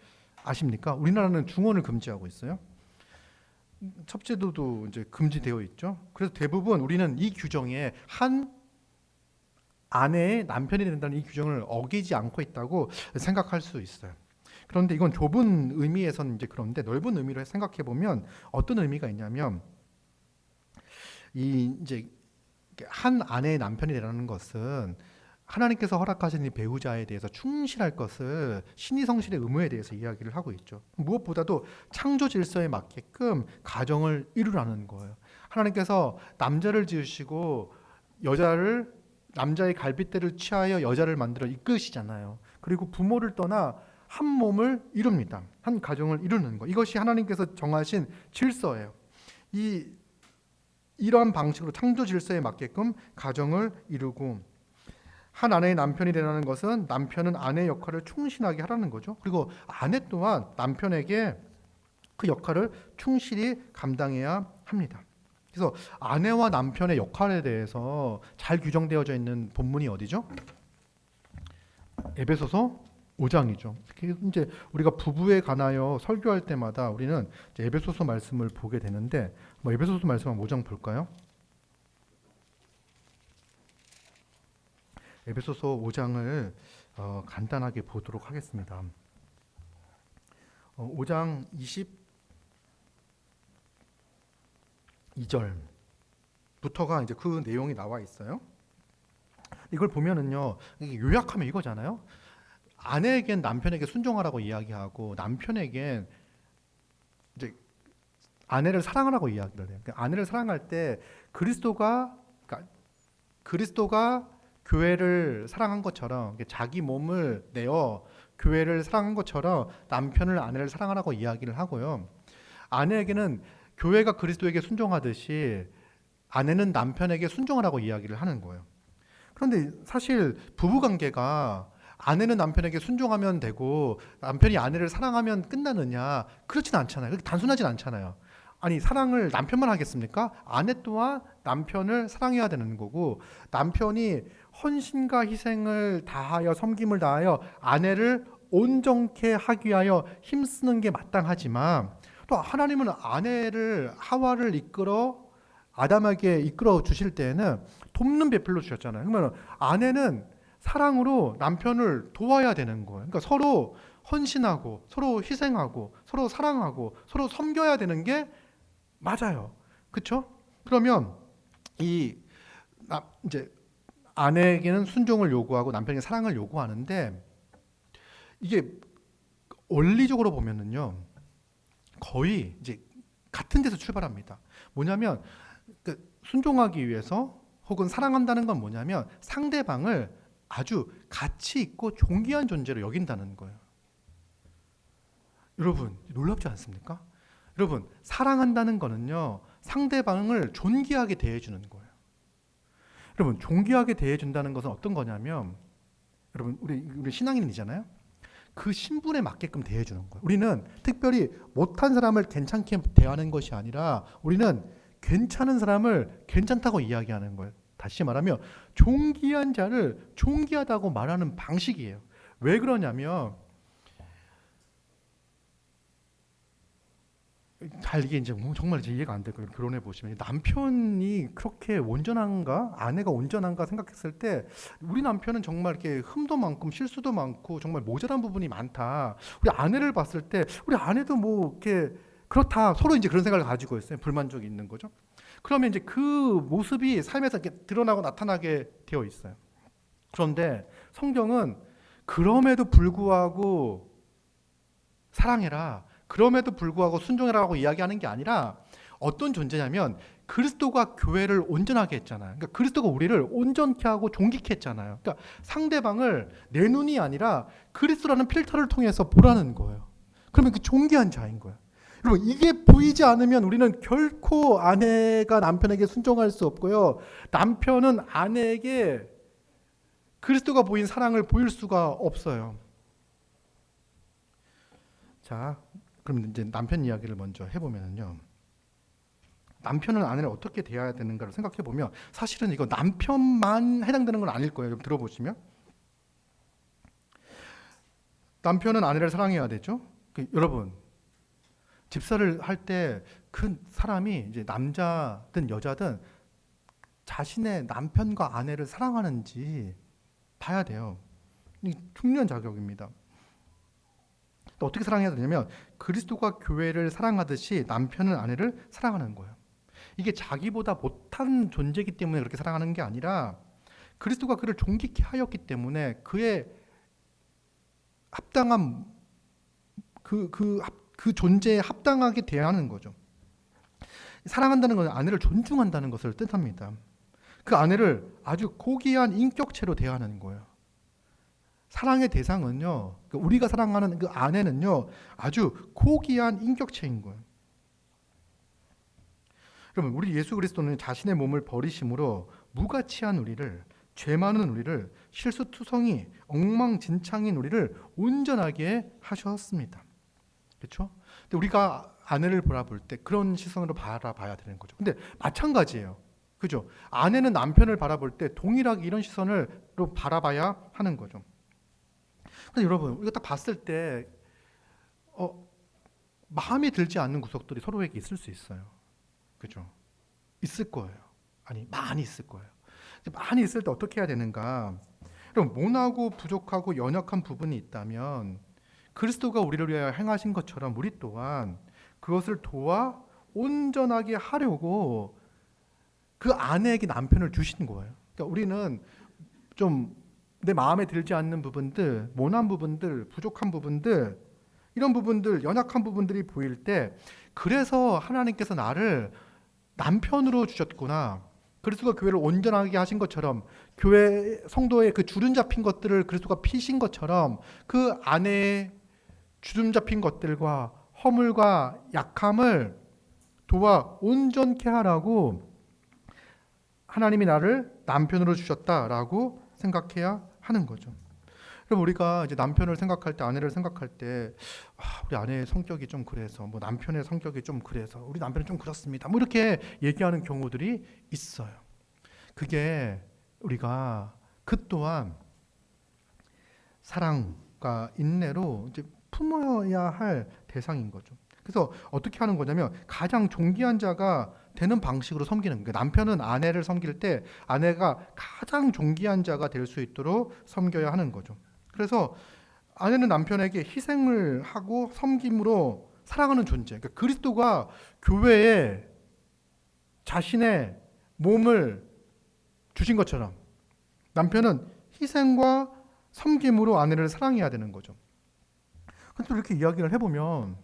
아십니까? 우리나라는 중혼을 금지하고 있어요. 첩제도도 이제 금지되어 있죠. 그래서 대부분 우리는 이 규정에 한 아내의 남편이 된다는 이 규정을 어기지 않고 있다고 생각할 수 있어요. 그런데 이건 좁은 의미에서는 이제 그런데 넓은 의미로 생각해 보면 어떤 의미가 있냐면, 이 이제 한 아내의 남편이 되라는 것은 하나님께서 허락하신 이 배우자에 대해서 충실할 것을, 신의 성실의 의무에 대해서 이야기를 하고 있죠. 무엇보다도 창조 질서에 맞게끔 가정을 이루라는 거예요. 하나님께서 남자를 지으시고 여자를, 남자의 갈빗대를 취하여 여자를 만들어 이끄시잖아요. 그리고 부모를 떠나 한 몸을 이룹니다. 한 가정을 이루는 거. 이것이 하나님께서 정하신 질서예요. 이러한 방식으로 창조 질서에 맞게끔 가정을 이루고, 한 아내의 남편이 되라는 것은 남편은 아내의 역할을 충실하게 하라는 거죠. 그리고 아내 또한 남편에게 그 역할을 충실히 감당해야 합니다. 그래서 아내와 남편의 역할에 대해서 잘 규정되어져 있는 본문이 어디죠? 에베소서 5장이죠. 특히 이제 우리가 부부에 관하여 설교할 때마다 우리는 이제 에베소서 말씀을 보게 되는데, 에베소서 말씀 한 5장 볼까요? 에베소서 5장을 간단하게 보도록 하겠습니다. 5장 22절부터가 이제 그 내용이 나와 있어요. 이걸 보면은요, 이게 요약하면 이거잖아요. 아내에겐 남편에게 순종하라고 이야기하고, 남편에겐 이제 아내를 사랑하라고 이야기를 해요. 그러니까 아내를 사랑할 때 그리스도가 교회를 사랑한 것처럼, 자기 몸을 내어 교회를 사랑한 것처럼 남편을 아내를 사랑하라고 이야기를 하고요. 아내에게는 교회가 그리스도에게 순종하듯이 아내는 남편에게 순종하라고 이야기를 하는 거예요. 그런데 사실 부부관계가 아내는 남편에게 순종하면 되고 남편이 아내를 사랑하면 끝나느냐, 그렇진 않잖아요. 그렇게 단순하진 않잖아요. 아니, 사랑을 남편만 하겠습니까? 아내 또한 남편을 사랑해야 되는 거고, 남편이 헌신과 희생을 다하여 섬김을 다하여 아내를 온전케 하기 위하여 힘쓰는 게 마땅하지만, 또 하나님은 아내를, 하와를 이끌어 아담에게 이끌어 주실 때에는 돕는 배필로 주셨잖아요. 그러면 아내는 사랑으로 남편을 도와야 되는 거예요. 그러니까 서로 헌신하고 서로 희생하고 서로 사랑하고 서로 섬겨야 되는 게 맞아요. 그렇죠? 그러면 이제 아내에게는 순종을 요구하고 남편에게 사랑을 요구하는데, 이게 원리적으로 보면은요, 거의 이제 같은 데서 출발합니다. 뭐냐면 순종하기 위해서 혹은 사랑한다는 건 뭐냐면 상대방을 아주 가치 있고 존귀한 존재로 여긴다는 거예요. 여러분, 놀랍지 않습니까? 여러분, 사랑한다는 거는요, 상대방을 존귀하게 대해주는 거예요. 여러분, 존귀하게 대해준다는 것은 어떤 거냐면, 여러분, 우리 신앙인이잖아요. 그 신분에 맞게끔 대해주는 거예요. 우리는 특별히 못한 사람을 괜찮게 대하는 것이 아니라 우리는 괜찮은 사람을 괜찮다고 이야기하는 거예요. 다시 말하면 존귀한 자를 존귀하다고 말하는 방식이에요. 왜 그러냐면, 잘 이게 이제 정말 이해가 안 될 거예요. 결혼해 보시면 남편이 그렇게 온전한가, 아내가 온전한가 생각했을 때 우리 남편은 정말 이렇게 흠도 많고 실수도 많고 정말 모자란 부분이 많다. 우리 아내를 봤을 때 우리 아내도 뭐 이렇게 그렇다. 서로 이제 그런 생각을 가지고 있어요. 불만족이 있는 거죠. 그러면 이제 그 모습이 삶에서 이렇게 드러나고 나타나게 되어 있어요. 그런데 성경은 그럼에도 불구하고 사랑해라, 그럼에도 불구하고 순종해라고 이야기하는 게 아니라 어떤 존재냐면 그리스도가 교회를 온전하게 했잖아요. 그러니까 그리스도가 우리를 온전케 하고 존귀케 했잖아요. 그러니까 상대방을 내 눈이 아니라 그리스도라는 필터를 통해서 보라는 거예요. 그러면 그 존귀한 자인 거예요. 여러분, 이게 보이지 않으면 우리는 결코 아내가 남편에게 순종할 수 없고요, 남편은 아내에게 그리스도가 보인 사랑을 보일 수가 없어요. 자, 그럼 이제 남편 이야기를 먼저 해보면요, 남편은 아내를 어떻게 대해야 되는가를 생각해 보면 사실은 이거 남편만 해당되는 건 아닐 거예요. 좀 들어보시면, 남편은 아내를 사랑해야 되죠. 여러분, 집사를 할 때 그 사람이 이제 남자든 여자든 자신의 남편과 아내를 사랑하는지 봐야 돼요. 이 중요한 자격입니다. 또 어떻게 사랑해야 되냐면 그리스도가 교회를 사랑하듯이 남편은 아내를 사랑하는 거예요. 이게 자기보다 못한 존재이기 때문에 그렇게 사랑하는 게 아니라 그리스도가 그를 존귀케 하였기 때문에 그의 합당한 그 존재에 합당하게 대하는 거죠. 사랑한다는 것은 아내를 존중한다는 것을 뜻합니다. 그 아내를 아주 고귀한 인격체로 대하는 거예요. 사랑의 대상은요, 우리가 사랑하는 그 아내는요, 아주 고귀한 인격체인 거예요. 여러분, 우리 예수 그리스도는 자신의 몸을 버리심으로 무가치한 우리를, 죄 많은 우리를, 실수투성이 엉망진창인 우리를 온전하게 하셨습니다. 그렇죠? 근데 우리가 아내를 바라볼 때 그런 시선으로 바라봐야 되는 거죠. 근데 마찬가지예요. 그죠? 아내는 남편을 바라볼 때 동일하게 이런 시선으로 바라봐야 하는 거죠. 근데 여러분, 우리가 딱 봤을 때 마음에 들지 않는 구석들이 서로에게 있을 수 있어요. 그죠? 있을 거예요. 아니, 많이 있을 거예요. 많이 있을 때 어떻게 해야 되는가? 여러분, 모나고 부족하고 연약한 부분이 있다면 그리스도가 우리를 위하여 행하신 것처럼 우리 또한 그것을 도와 온전하게 하려고 그 아내에게 남편을 주신 거예요. 그러니까 우리는 좀 내 마음에 들지 않는 부분들, 모난 부분들, 부족한 부분들, 이런 부분들, 연약한 부분들이 보일 때 그래서 하나님께서 나를 남편으로 주셨구나, 그리스도가 교회를 온전하게 하신 것처럼 교회 성도의 그 주름 잡힌 것들을 그리스도가 피신 것처럼 그 안에 주름 잡힌 것들과 허물과 약함을 도와 온전케 하라고 하나님이 나를 남편으로 주셨다라고 생각해야 하는 거죠. 그럼 우리가 이제 남편을 생각할 때, 아내를 생각할 때, 우리 아내의 성격이 좀 그래서, 뭐 남편의 성격이 좀 그래서, 우리 남편은 좀 그렇습니다. 뭐 이렇게 얘기하는 경우들이 있어요. 그게 우리가 그 또한 사랑과 인내로 이제 품어야 할 대상인 거죠. 그래서 어떻게 하는 거냐면 가장 존귀한 자가 되는 방식으로 섬기는 거예요. 남편은 아내를 섬길 때 아내가 가장 존귀한 자가 될 수 있도록 섬겨야 하는 거죠. 그래서 아내는 남편에게 희생을 하고 섬김으로 사랑하는 존재. 그러니까 그리스도가 교회에 자신의 몸을 주신 것처럼 남편은 희생과 섬김으로 아내를 사랑해야 되는 거죠. 근데 또 이렇게 이야기를 해보면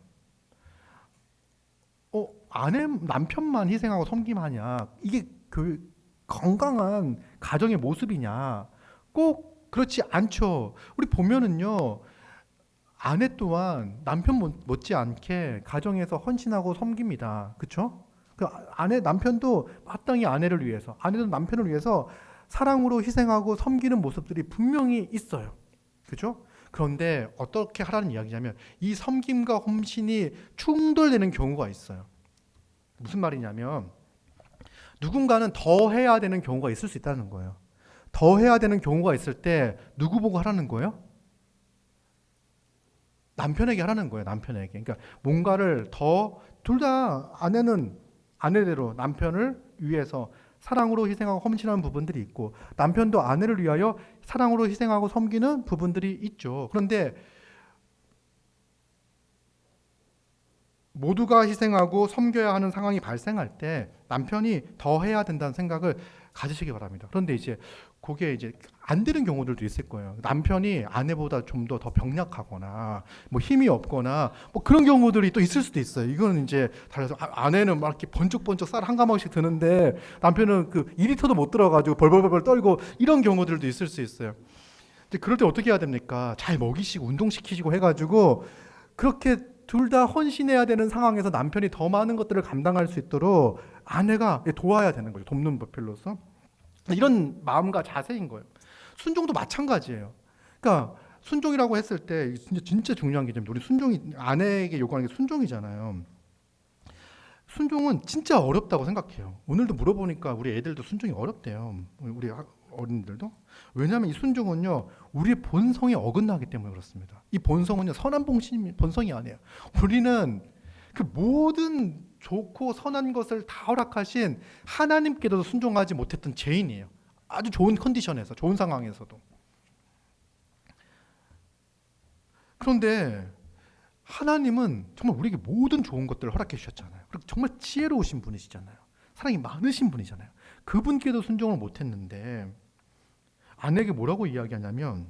남편만 희생하고 섬김하냐? 이게 그 건강한 가정의 모습이냐? 꼭 그렇지 않죠. 우리 보면은요, 아내 또한 남편 못지않게 가정에서 헌신하고 섬깁니다. 그렇죠? 그 남편도 마땅히 아내를 위해서, 아내도 남편을 위해서 사랑으로 희생하고 섬기는 모습들이 분명히 있어요. 그렇죠? 그런데 어떻게 하라는 이야기냐면 이 섬김과 헌신이 충돌되는 경우가 있어요. 무슨 말이냐면 누군가는 더 해야 되는 경우가 있을 수 있다는 거예요. 더 해야 되는 경우가 있을 때 누구 보고 하라는 거예요? 남편에게 하라는 거예요. 남편에게. 그러니까 뭔가를 더 둘 다 아내는 아내대로 남편을 위해서 사랑으로 희생하고 헌신하는 부분들이 있고 남편도 아내를 위하여 사랑으로 희생하고 섬기는 부분들이 있죠. 그런데 모두가 희생하고 섬겨야 하는 상황이 발생할 때 남편이 더 해야 된다는 생각을 가지시기 바랍니다. 그런데 이제 그게 이제 안 되는 경우들도 있을 거예요. 남편이 아내보다 좀 더 병약하거나 뭐 힘이 없거나 뭐 그런 경우들이 또 있을 수도 있어요. 이거는 이제 달라서 아내는 막 이렇게 번쩍번쩍 쌀 한 가마씩 드는데 남편은 그 2리터도 못 들어가지고 벌벌벌 떨고 이런 경우들도 있을 수 있어요. 이제 그럴 때 어떻게 해야 됩니까? 잘 먹이시고 운동시키시고 해가지고 그렇게 둘 다 헌신해야 되는 상황에서 남편이 더 많은 것들을 감당할 수 있도록 아내가 도와야 되는 거죠. 돕는 법필로서. 이런 마음과 자세인 거예요. 순종도 마찬가지예요. 그러니까 순종이라고 했을 때 진짜 중요한 게 우리 순종이 아내에게 요구하는 게 순종이잖아요. 순종은 진짜 어렵다고 생각해요. 오늘도 물어보니까 우리 애들도 순종이 어렵대요. 우리 어린이들도. 왜냐하면 이 순종은요 우리의 본성에 어긋나기 때문에 그렇습니다. 이 본성은요 선한 본성이 아니에요. 우리는 그 모든 좋고 선한 것을 다 허락하신 하나님께도 순종하지 못했던 죄인이에요. 아주 좋은 컨디션에서, 좋은 상황에서도. 그런데 하나님은 정말 우리에게 모든 좋은 것들을 허락해 주셨잖아요. 그리고 정말 지혜로우신 분이시잖아요. 사랑이 많으신 분이잖아요. 그분께도 순종을 못했는데 아내에게 뭐라고 이야기하냐면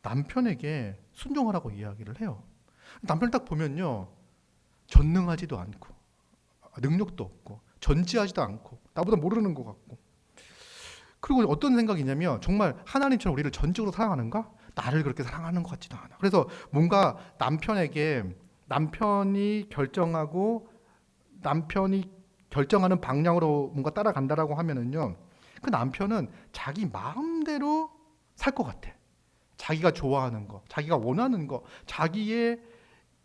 남편에게 순종하라고 이야기를 해요. 남편을 딱 보면요 전능하지도 않고 능력도 없고 전지하지도 않고 나보다 모르는 것 같고 그리고 어떤 생각이냐면 정말 하나님처럼 우리를 전적으로 사랑하는가? 나를 그렇게 사랑하는 것 같지도 않아. 그래서 뭔가 남편이 결정하는 방향으로 뭔가 따라간다라고 하면은요 그 남편은 자기 마음대로 살 것 같아. 자기가 좋아하는 거, 자기가 원하는 거, 자기의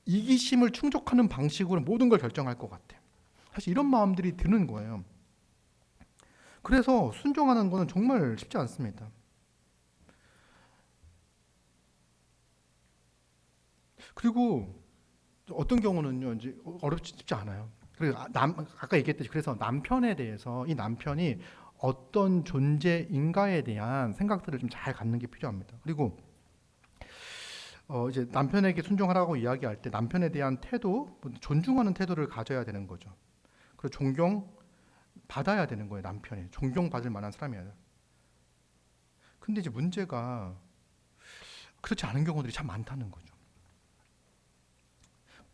이기심을 충족하는 방식으로 모든 걸 결정할 것 같아. 사실 이런 마음들이 드는 거예요. 그래서 순종하는 거는 정말 쉽지 않습니다. 그리고 어떤 경우는요, 이제 쉽지 않아요. 그리고 아까 얘기했듯이 그래서 남편에 대해서 이 남편이 어떤 존재인가에 대한 생각들을 좀 잘 갖는 게 필요합니다. 그리고 이제 남편에게 순종하라고 이야기할 때 남편에 대한 태도, 존중하는 태도를 가져야 되는 거죠. 그리고 존경받아야 되는 거예요. 남편이 존경받을 만한 사람이어야 돼요. 근데 이제 문제가 그렇지 않은 경우들이 참 많다는 거죠.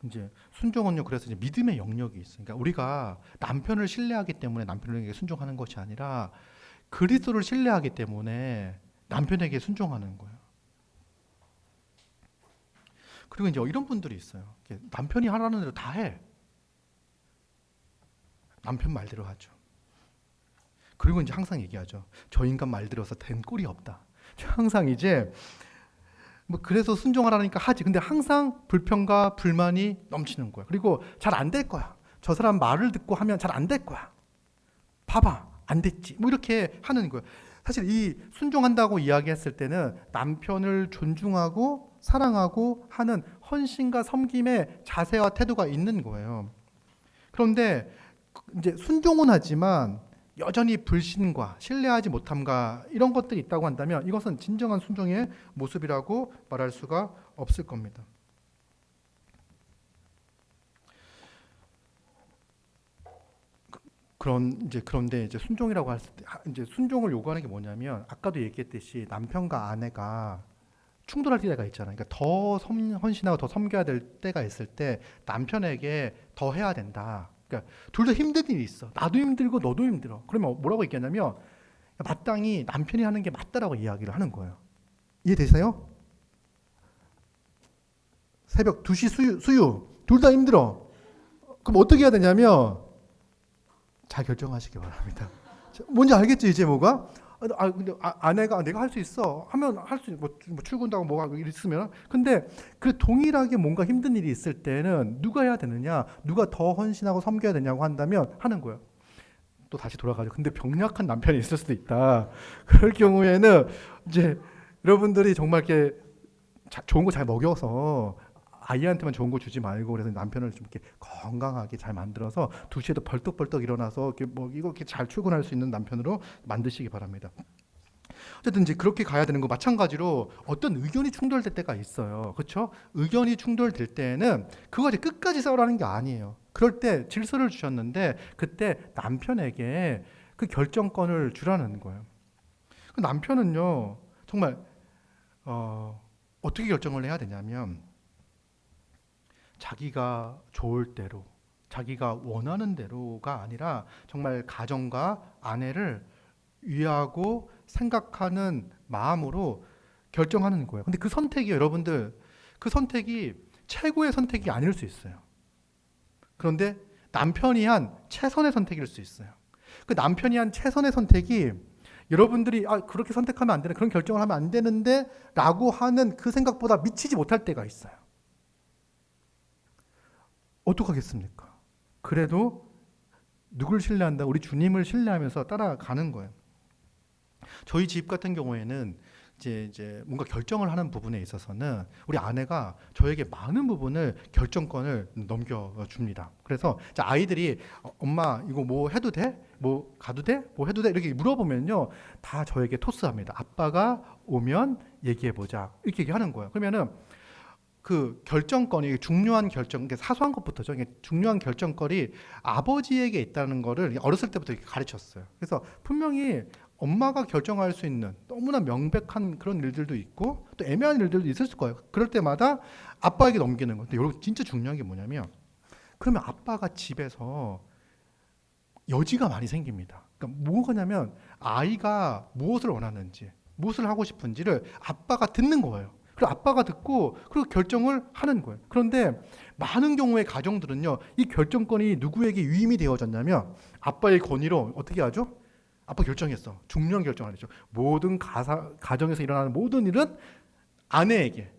이제 순종은요, 그래서 이제 믿음의 영역이 있어요. 그러니까 우리가 남편을 신뢰하기 때문에 남편에게 순종하는 것이 아니라 그리스도를 신뢰하기 때문에 남편에게 순종하는 거예요. 그리고 이제 이런 분들이 있어요. 남편이 하라는 대로 다 해. 남편 말대로 하죠. 그리고 이제 항상 얘기하죠. 저 인간 말 들어서 된 꼴이 없다. 항상 이제 뭐 그래서 순종하라니까 하지. 근데 항상 불평과 불만이 넘치는 거야. 그리고 잘 안 될 거야. 저 사람 말을 듣고 하면 잘 안 될 거야. 봐봐, 안 됐지. 뭐 이렇게 하는 거예요. 사실 이 순종한다고 이야기했을 때는 남편을 존중하고 사랑하고 하는 헌신과 섬김의 자세와 태도가 있는 거예요. 그런데 이제 순종은 하지만 여전히 불신과 신뢰하지 못함과 이런 것들이 있다고 한다면 이것은 진정한 순종의 모습이라고 말할 수가 없을 겁니다. 그런데 이제 순종이라고 할 때 이제 순종을 요구하는 게 뭐냐면 아까도 얘기했듯이 남편과 아내가 충돌할 때가 있잖아요. 그러니까 더 헌신하고 더 섬겨야 될 때가 있을 때 남편에게 더 해야 된다. 그러니까 둘 다 힘든 일이 있어. 나도 힘들고 너도 힘들어. 그러면 뭐라고 얘기하냐면 마땅히 남편이 하는 게 맞다라고 이야기를 하는 거예요. 이해되세요? 새벽 2시 수유 둘 다 힘들어. 그럼 어떻게 해야 되냐면 잘 결정하시기 바랍니다. 뭔지 알겠죠 이제 뭐가? 근데 아내가 내가 할 수 있어 하면 할 수 뭐 출근하고 뭐가 있으면 근데 그 동일하게 뭔가 힘든 일이 있을 때는 누가 해야 되느냐, 누가 더 헌신하고 섬겨야 되냐고 한다면 하는 거예요. 또 다시 돌아가죠. 근데 병약한 남편이 있을 수도 있다. 그럴 경우에는 이제 여러분들이 정말 이렇게 좋은 거 잘 먹여서 아이한테만 좋은 거 주지 말고 그래서 남편을 좀 이렇게 건강하게 잘 만들어서 2시에도 벌떡벌떡 일어나서 이렇게 뭐 이렇게 잘 출근할 수 있는 남편으로 만드시기 바랍니다. 어쨌든 이제 그렇게 가야 되는 거 마찬가지로 어떤 의견이 충돌될 때가 있어요. 그렇죠? 의견이 충돌될 때는 그거 이제 끝까지 싸우라는 게 아니에요. 그럴 때 질서를 주셨는데 그때 남편에게 그 결정권을 주라는 거예요. 그 남편은요 정말 어떻게 결정을 해야 되냐면 자기가 좋을 대로 자기가 원하는 대로가 아니라 정말 가정과 아내를 위하고 생각하는 마음으로 결정하는 거예요. 근데 그 선택이 여러분들 그 선택이 최고의 선택이 아닐 수 있어요. 그런데 남편이 한 최선의 선택일 수 있어요. 그 남편이 한 최선의 선택이 여러분들이 그렇게 선택하면 안 되는 그런 결정을 하면 안 되는데 라고 하는 그 생각보다 미치지 못할 때가 있어요. 어떡하겠습니까? 그래도 누굴 신뢰한다? 우리 주님을 신뢰하면서 따라가는 거예요. 저희 집 같은 경우에는 이제 뭔가 결정을 하는 부분에 있어서는 우리 아내가 저에게 많은 부분을 결정권을 넘겨줍니다. 그래서 아이들이 엄마 이거 뭐 해도 돼? 뭐 가도 돼? 뭐 해도 돼? 이렇게 물어보면요 다 저에게 토스합니다. 아빠가 오면 얘기해보자 이렇게 얘기하는 거예요. 그러면은 그 결정권이 중요한 결정, 사소한 것부터죠. 중요한 결정권이 아버지에게 있다는 거를 어렸을 때부터 이렇게 가르쳤어요. 그래서 분명히 엄마가 결정할 수 있는 너무나 명백한 그런 일들도 있고 또 애매한 일들도 있을 거예요. 그럴 때마다 아빠에게 넘기는 건데 여러분 진짜 중요한 게 뭐냐면 그러면 아빠가 집에서 여지가 많이 생깁니다. 그러니까 뭐냐면 아이가 무엇을 원하는지 무엇을 하고 싶은지를 아빠가 듣는 거예요. 그리고 아빠가 듣고 그리고 결정을 하는 거예요. 그런데 많은 경우의 가정들은요 이 결정권이 누구에게 위임이 되어졌냐면 아빠의 권위로 어떻게 하죠? 아빠 결정했어. 중요한 결정을 했죠. 모든 가정에서 일어나는 모든 일은 아내에게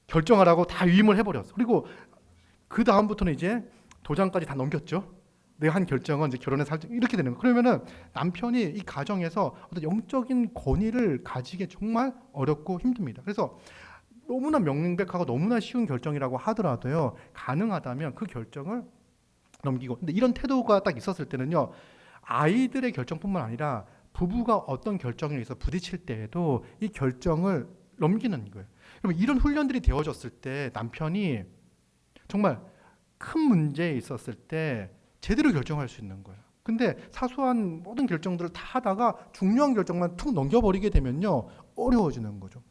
결정하라고 다 위임을 해버렸어. 그리고 그 다음부터는 이제 도장까지 다 넘겼죠. 내가 한 결정은 이제 결혼해서 이렇게 되는 거예요. 그러면은 남편이 이 가정에서 어떤 영적인 권위를 가지기 정말 어렵고 힘듭니다. 그래서 너무나 명백하고 너무나 쉬운 결정이라고 하더라도요 가능하다면 그 결정을 넘기고 근데 이런 태도가 딱 있었을 때는요 아이들의 결정뿐만 아니라 부부가 어떤 결정에 의해서 부딪힐 때에도 이 결정을 넘기는 거예요. 그러면 이런 훈련들이 되어졌을 때 남편이 정말 큰 문제에 있었을 때 제대로 결정할 수 있는 거예요. 근데 사소한 모든 결정들을 다 하다가 중요한 결정만 툭 넘겨버리게 되면요 어려워지는 거죠.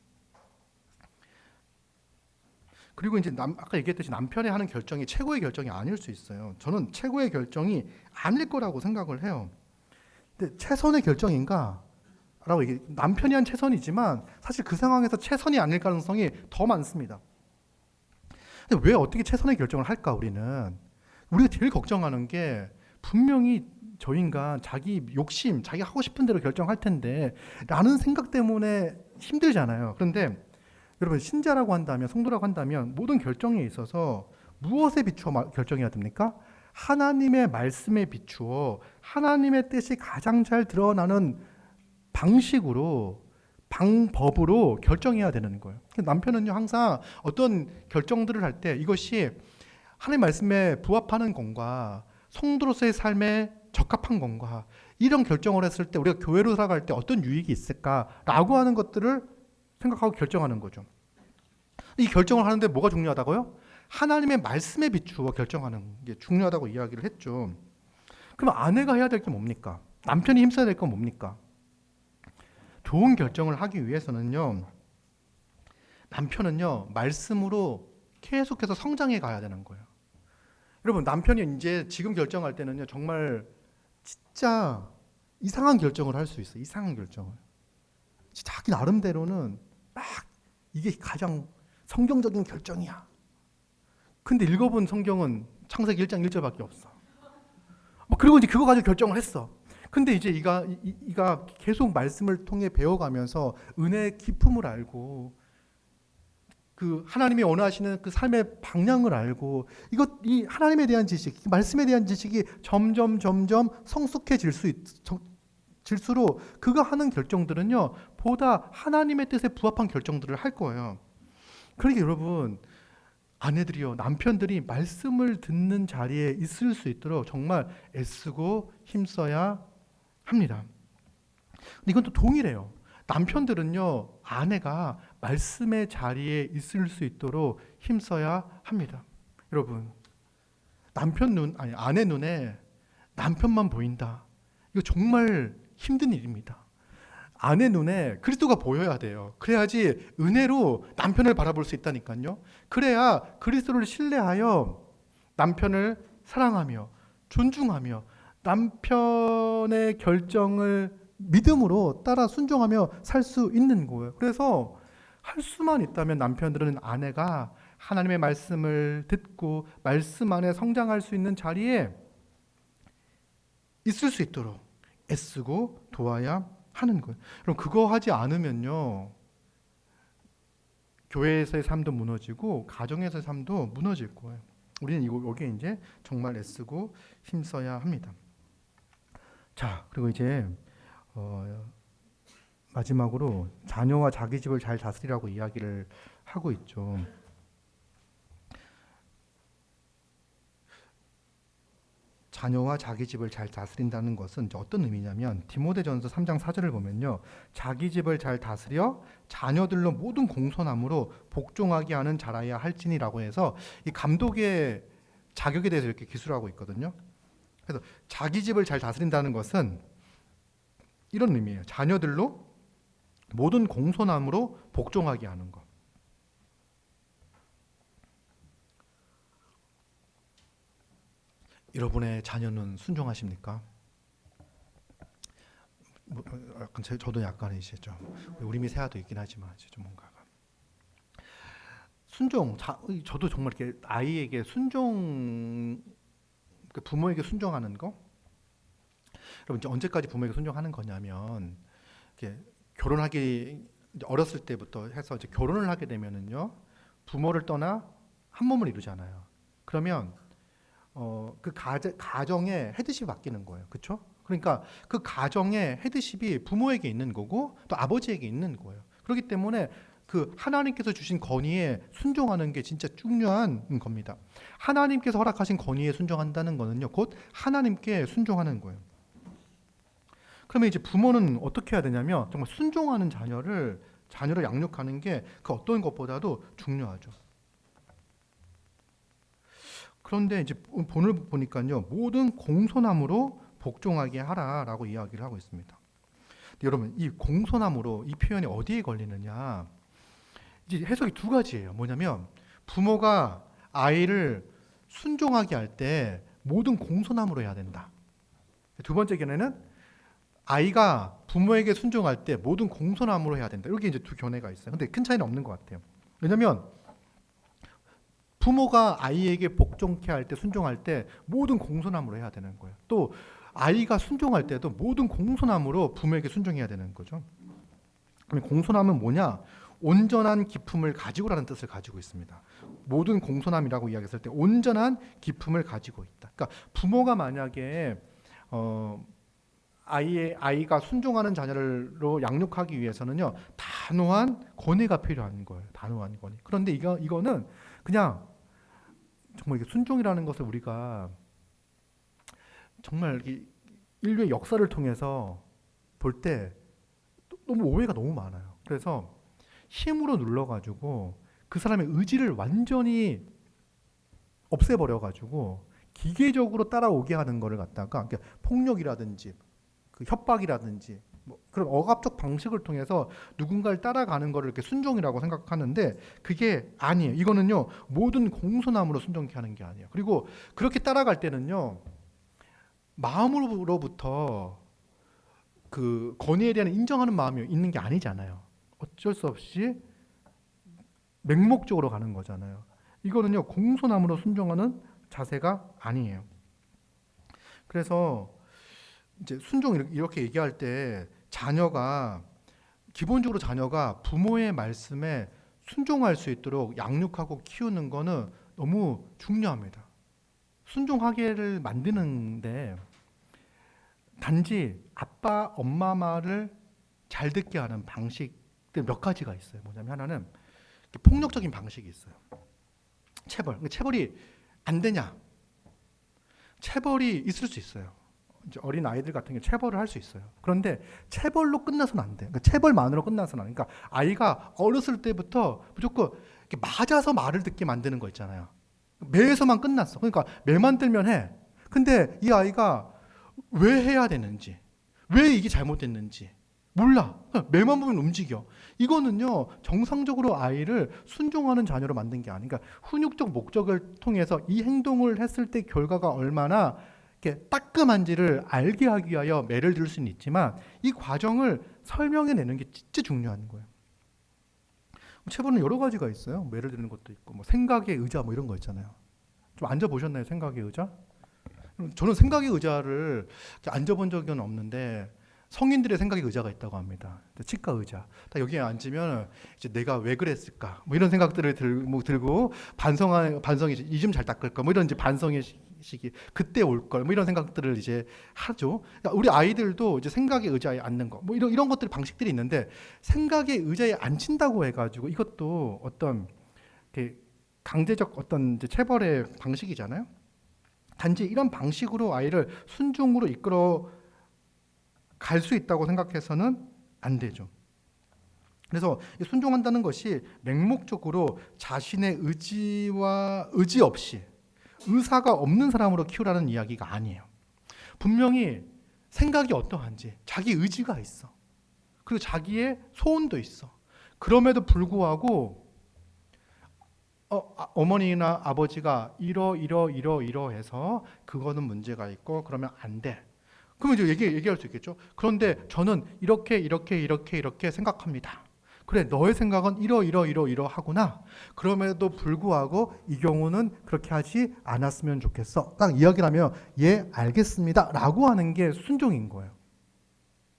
그리고 이제 아까 얘기했듯이 남편이 하는 결정이 최고의 결정이 아닐 수 있어요. 저는 최고의 결정이 아닐 거라고 생각을 해요. 근데 최선의 결정인가? 라고 얘기, 남편이 한 최선이지만 사실 그 상황에서 최선이 아닐 가능성이 더 많습니다. 근데 왜 어떻게 최선의 결정을 할까? 우리가 제일 걱정하는 게 분명히 저 인간 자기 욕심, 자기 하고 싶은 대로 결정할 텐데 라는 생각 때문에 힘들잖아요. 그런데 여러분, 신자라고 한다면, 성도라고 한다면 모든 결정에 있어서 무엇에 비추어 결정해야 됩니까? 하나님의 말씀에 비추어 하나님의 뜻이 가장 잘 드러나는 방식으로, 방법으로 결정해야 되는 거예요. 남편은요, 항상 어떤 결정들을 할 때 이것이 하나님 말씀에 부합하는 건가, 성도로서의 삶에 적합한 건가, 이런 결정을 했을 때 우리가 교회로 살아갈 때 어떤 유익이 있을까라고 하는 것들을 생각하고 결정하는 거죠. 이 결정을 하는데 뭐가 중요하다고요? 하나님의 말씀에 비추어 결정하는 게 중요하다고 이야기를 했죠. 그럼 아내가 해야 될 게 뭡니까? 남편이 힘써야 될 건 뭡니까? 좋은 결정을 하기 위해서는요, 남편은요, 말씀으로 계속해서 성장해 가야 되는 거예요. 여러분, 남편이 이제 지금 결정할 때는요, 정말 진짜 이상한 결정을 할 수 있어요. 이상한 결정을. 자기 나름대로는 막 이게 가장 성경적인 결정이야. 근데 읽어본 성경은 창세기 1장 1절밖에 없어. 그리고 이제 그거 가지고 결정을 했어. 근데 이제 이가 계속 말씀을 통해 배워가면서 은혜의 기품을 알고 그 하나님이 원하시는 그 삶의 방향을 알고 이 하나님에 대한 지식, 말씀에 대한 지식이 점점 질수록 그가 하는 결정들은요, 보다 하나님의 뜻에 부합한 결정들을 할 거예요. 그러니까 여러분, 아내들이요, 남편들이 말씀을 듣는 자리에 있을 수 있도록 정말 애쓰고 힘써야 합니다. 근데 이건 또 동일해요. 남편들은요, 아내가 말씀의 자리에 있을 수 있도록 힘써야 합니다. 여러분, 아내 눈에 남편만 보인다. 이거 정말 힘든 일입니다. 아내 눈에 그리스도가 보여야 돼요. 그래야지 은혜로 남편을 바라볼 수 있다니까요. 그래야 그리스도를 신뢰하여 남편을 사랑하며 존중하며 남편의 결정을 믿음으로 따라 순종하며 살 수 있는 거예요. 그래서 할 수만 있다면 남편들은 아내가 하나님의 말씀을 듣고 말씀 안에 성장할 수 있는 자리에 있을 수 있도록 애쓰고 도와야 하는 거예요. 그럼 그거 하지 않으면요, 교회에서의 삶도 무너지고 가정에서의 삶도 무너질 거예요. 우리는 여기에 이제 정말 애쓰고 힘써야 합니다. 자, 그리고 이제 마지막으로 자녀와 자기 집을 잘 다스리라고 이야기를 하고 있죠. 자녀와 자기 집을 잘 다스린다는 것은 이제 어떤 의미냐면, 디모데전서 3장 4절을 보면요, 자기 집을 잘 다스려 자녀들로 모든 공손함으로 복종하게 하는 자라야 할지니라고 해서 이 감독의 자격에 대해서 이렇게 기술하고 있거든요. 그래서 자기 집을 잘 다스린다는 것은 이런 의미예요. 자녀들로 모든 공손함으로 복종하게 하는 것. 여러분의 자녀는 순종하십니까? 저도 약간 이제 좀 우리 미세아도 있긴 하지만 이제 좀 뭔가가 저도 정말 이렇게 아이에게 부모에게 순종하는 거. 여러분, 이제 언제까지 부모에게 순종하는 거냐면, 이렇게 어렸을 때부터 해서 이제 결혼을 하게 되면은요, 부모를 떠나 한 몸을 이루잖아요. 그러면 그 가정의 헤드십이 바뀌는 거예요. 그렇죠? 그러니까 그 가정의 헤드십이 부모에게 있는 거고 또 아버지에게 있는 거예요. 그렇기 때문에 그 하나님께서 주신 건의에 순종하는 게 진짜 중요한 겁니다. 하나님께서 허락하신 건의에 순종한다는 거는요, 곧 하나님께 순종하는 거예요. 그러면 이제 부모는 어떻게 해야 되냐면, 정말 순종하는 자녀를 양육하는 게 그 어떤 것보다도 중요하죠. 그런데 이제 본을 보니까요, 모든 공손함으로 복종하게 하라라고 이야기를 하고 있습니다. 여러분, 이 공손함으로 이 표현이 어디에 걸리느냐? 이제 해석이 두 가지예요. 뭐냐면, 부모가 아이를 순종하게 할 때 모든 공손함으로 해야 된다. 두 번째 견해는 아이가 부모에게 순종할 때 모든 공손함으로 해야 된다. 이렇게 이제 두 견해가 있어요. 근데 큰 차이는 없는 것 같아요. 왜냐하면 부모가 아이에게 복종케 할 때, 순종할 때 모든 공손함으로 해야 되는 거예요. 또 아이가 순종할 때도 모든 공손함으로 부모에게 순종해야 되는 거죠. 그럼 공손함은 뭐냐? 온전한 기품을 가지고라는 뜻을 가지고 있습니다. 모든 공손함이라고 이야기했을 때 온전한 기품을 가지고 있다. 그러니까 부모가 만약에 아이가 순종하는 자녀로 양육하기 위해서는요, 단호한 권위가 필요한 거예요. 단호한 권위. 그런데 이거는 그냥 정말 이게 순종이라는 것을 우리가 정말 인류의 역사를 통해서 볼 때 너무 오해가 너무 많아요. 그래서 힘으로 눌러가지고 그 사람의 의지를 완전히 없애버려가지고 기계적으로 따라오게 하는 거를 갖다가 폭력이라든지 그 협박이라든지 뭐 그런 억압적 방식을 통해서 누군가를 따라가는 거를 이렇게 순종이라고 생각하는데 그게 아니에요. 이거는요, 모든 공손함으로 순종케 하는 게 아니에요. 그리고 그렇게 따라갈 때는요, 마음으로부터 그 권위에 대한 인정하는 마음이 있는 게 아니잖아요. 어쩔 수 없이 맹목적으로 가는 거잖아요. 이거는요, 공손함으로 순종하는 자세가 아니에요. 그래서 이제 순종 이렇게 얘기할 때 기본적으로 자녀가 부모의 말씀에 순종할 수 있도록 양육하고 키우는 거는 너무 중요합니다. 순종하게를 만드는데 단지 아빠, 엄마 말을 잘 듣게 하는 방식들 몇 가지가 있어요. 뭐냐면 하나는 폭력적인 방식이 있어요. 체벌이 안 되냐? 체벌이 있을 수 있어요. 이제 어린 아이들 같은 경우 체벌을 할 수 있어요. 그런데 체벌로 끝나서는 안 돼. 그러니까 체벌만으로 끝나서는 안 돼. 그러니까 아이가 어렸을 때부터 무조건 이렇게 맞아서 말을 듣게 만드는 거 있잖아요. 매에서만 끝났어. 그러니까 매만 들면 해. 근데 이 아이가 왜 해야 되는지, 왜 이게 잘못됐는지 몰라. 매만 보면 움직여. 이거는요, 정상적으로 아이를 순종하는 자녀로 만든 게 아니니까 훈육적 목적을 통해서 이 행동을 했을 때 결과가 얼마나 이렇게 따끔한지를 알게 하기 위하여 매를 들 수는 있지만 이 과정을 설명해내는 게 진짜 중요한 거예요. 체벌은 여러 가지가 있어요. 매를 드는 것도 있고, 뭐 생각의 의자 뭐 이런 거 있잖아요. 좀 앉아보셨나요? 생각의 의자? 저는 생각의 의자를 앉아본 적은 없는데 성인들의 생각의 의자가 있다고 합니다. 치과 의자. 딱 여기에 앉으면 이제 내가 왜 그랬을까? 뭐 이런 생각들을 들고 반성이 이 좀 잘 닦을까? 뭐 이런 이제 반성의 시기, 그때 올 걸. 뭐 이런 생각들을 이제 하죠. 그러니까 우리 아이들도 이제 생각의 의자에 앉는 거, 뭐 이런 것들 방식들이 있는데 생각의 의자에 앉힌다고 해가지고 이것도 어떤 강제적 어떤 이제 체벌의 방식이잖아요. 단지 이런 방식으로 아이를 순종으로 이끌어 갈 수 있다고 생각해서는 안 되죠. 그래서 순종한다는 것이 맹목적으로 자신의 의지 없이 의사가 없는 사람으로 키우라는 이야기가 아니에요. 분명히 생각이 어떠한지 자기 의지가 있어. 그리고 자기의 소원도 있어. 그럼에도 불구하고 어머니나 아버지가 이러해서 그거는 문제가 있고 그러면 안 돼. 그러면 이제 얘기할 수 있겠죠. 그런데 저는 이렇게 생각합니다. 그래, 너의 생각은 이러하구나. 그럼에도 불구하고 이 경우는 그렇게 하지 않았으면 좋겠어. 딱 이야기를 하면 예, 알겠습니다 라고 하는 게 순종인 거예요.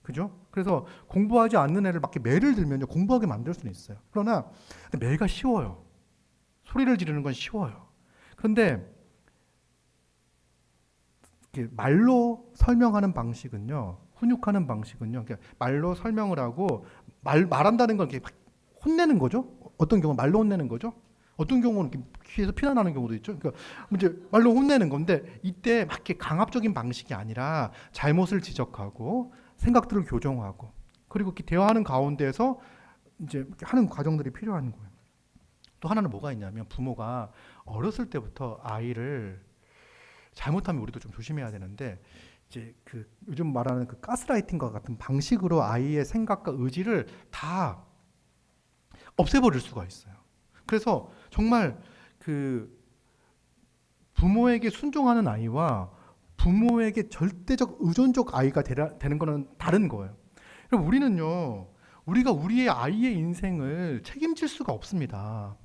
그죠? 그래서 공부하지 않는 애를 막 매를 들면 공부하게 만들 수는 있어요. 그러나 매가 쉬워요. 소리를 지르는 건 쉬워요. 그런데 말로 설명하는 방식은요, 훈육하는 방식은요, 말로 설명을 하고 말한다는 건 이렇게 혼내는 거죠. 어떤 경우는 말로 혼내는 거죠. 어떤 경우는 귀에서 피가 나는 경우도 있죠. 그러니까 이제 말로 혼내는 건데 이때 막 이렇게 강압적인 방식이 아니라 잘못을 지적하고 생각들을 교정하고 그리고 이렇게 대화하는 가운데에서 이제 하는 과정들이 필요한 거예요. 또 하나는 뭐가 있냐면 부모가 어렸을 때부터 아이를 잘못하면 우리도 좀 조심해야 되는데 이제 그 요즘 말하는 그 가스라이팅과 같은 방식으로 아이의 생각과 의지를 다 없애버릴 수가 있어요. 그래서 정말 그 부모에게 순종하는 아이와 부모에게 절대적 의존적 아이가 되는 거는 다른 거예요. 그럼 우리가 우리의 아이의 인생을 책임질 수가 없습니다.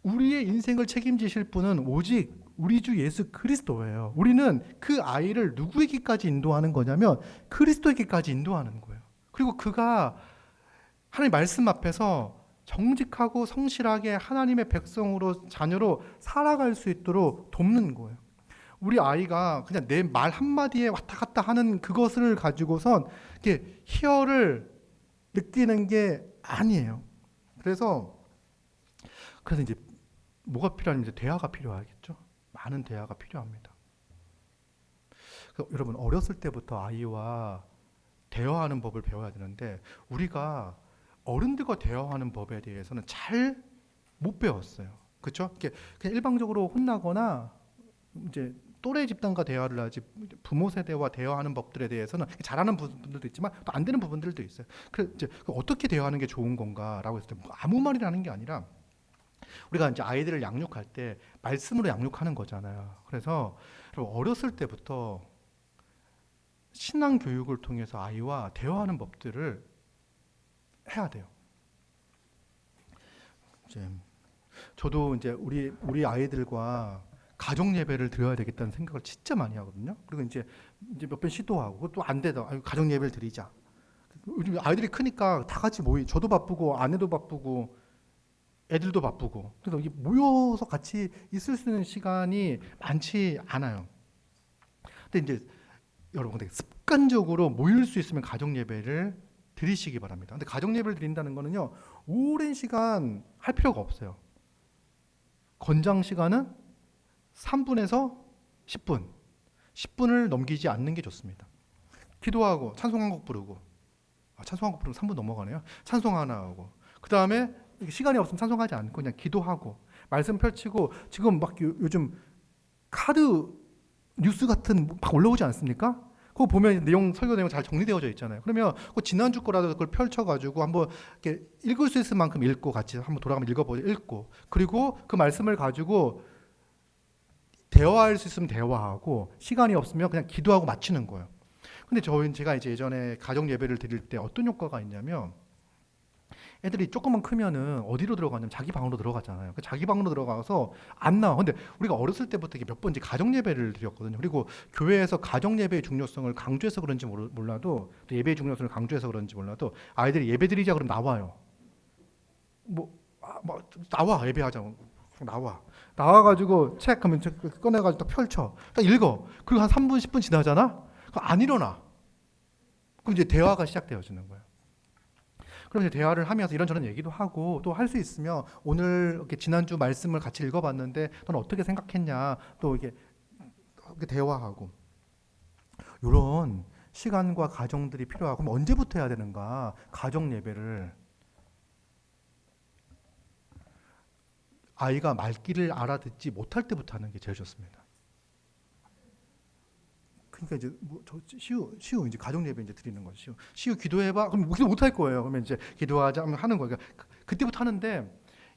우리의 인생을 책임지실 분은 오직 우리 주 예수 그리스도예요. 우리는 그 아이를 누구에게까지 인도하는 거냐면 그리스도에게까지 인도하는 거예요. 그리고 그가 하나님 말씀 앞에서 정직하고 성실하게 하나님의 백성으로 자녀로 살아갈 수 있도록 돕는 거예요. 우리 아이가 그냥 내 말 한마디에 왔다 갔다 하는 그것을 가지고선 이렇게 희열을 느끼는 게 아니에요. 그래서 이제 뭐가 필요하냐면 대화가 필요하겠죠. 많은 대화가 필요합니다. 여러분 어렸을 때부터 아이와 대화하는 법을 배워야 되는데 우리가 어른들과 대화하는 법에 대해서는 잘 못 배웠어요. 그렇죠? 그냥 일방적으로 혼나거나 이제 또래 집단과 대화를 하지 부모 세대와 대화하는 법들에 대해서는 잘하는 부분들도 있지만 또 안 되는 부분들도 있어요. 이제 어떻게 대화하는 게 좋은 건가라고 했을 때 아무 말이라는 게 아니라 우리가 이제 아이들을 양육할 때 말씀으로 양육하는 거잖아요. 그래서 어렸을 때부터 신앙 교육을 통해서 아이와 대화하는 법들을 해야 돼요. 저도 이제 우리 아이들과 가정 예배를 드려야 되겠다는 생각을 진짜 많이 하거든요. 그리고 이제 몇 번 시도하고 또 안 되다. 가정 예배를 드리자. 요즘 아이들이 크니까 다 같이 저도 바쁘고 아내도 바쁘고 애들도 바쁘고 그래서 이게 모여서 같이 있을 수 있는 시간이 많지 않아요. 근데 이제 여러분 습관적으로 모일 수 있으면 가정 예배를 드리시기 바랍니다. 근데 가정 예배를 드린다는 거는요 오랜 시간 할 필요가 없어요. 권장 시간은 3분에서 10분, 10분을 넘기지 않는 게 좋습니다. 기도하고 찬송 한 곡 부르고, 찬송 한 곡 부르면 3분 넘어가네요. 찬송 하나 하고, 그 다음에 시간이 없으면 찬송하지 않고 그냥 기도하고 말씀 펼치고 지금 막 요즘 카드 뉴스 같은 막 올라오지 않습니까? 그거 보면 설교 내용 잘 정리되어져 있잖아요. 그러면 그 지난주 거라도 그걸 펼쳐가지고 한번 이렇게 읽을 수 있을 만큼 읽고 같이 한번 돌아가면 읽고 그리고 그 말씀을 가지고 대화할 수 있으면 대화하고 시간이 없으면 그냥 기도하고 마치는 거예요. 근데 제가 이제 예전에 가정 예배를 드릴 때 어떤 효과가 있냐면 애들이 조금만 크면은 어디로 들어가냐면 자기 방으로 들어가잖아요. 자기 방으로 들어가서 안 나와. 근데 우리가 어렸을 때부터 몇 번 이제 가정 예배를 드렸거든요. 그리고 교회에서 가정 예배의 중요성을 강조해서 그런지 몰라도 또 예배의 중요성을 강조해서 그런지 몰라도 아이들이 예배 드리자 그러면 나와요. 나와 예배하자. 나와가지고 책 하면 꺼내가지고 딱 펼쳐. 딱 읽어. 그리고 한 3분 10분 지나잖아. 안 일어나. 그럼 이제 대화가 시작되어지는 거예요. 그럼 이제 대화를 하면서 이런저런 얘기도 하고 또 할 수 있으면 오늘 이렇게 지난주 말씀을 같이 읽어봤는데 너는 어떻게 생각했냐 또 이렇게 대화하고 이런 시간과 과정들이 필요하고 그럼 언제부터 해야 되는가? 가정 예배를 아이가 말귀를 알아듣지 못할 때부터 하는 게 제일 좋습니다. 그러니까 이제 시우 이제 가정 예배 이제 드리는 거죠. 시우 기도해봐. 그럼 기도 못 할 거예요. 그러면 이제 기도하자 하는 거예요. 그러니까 그때부터 하는데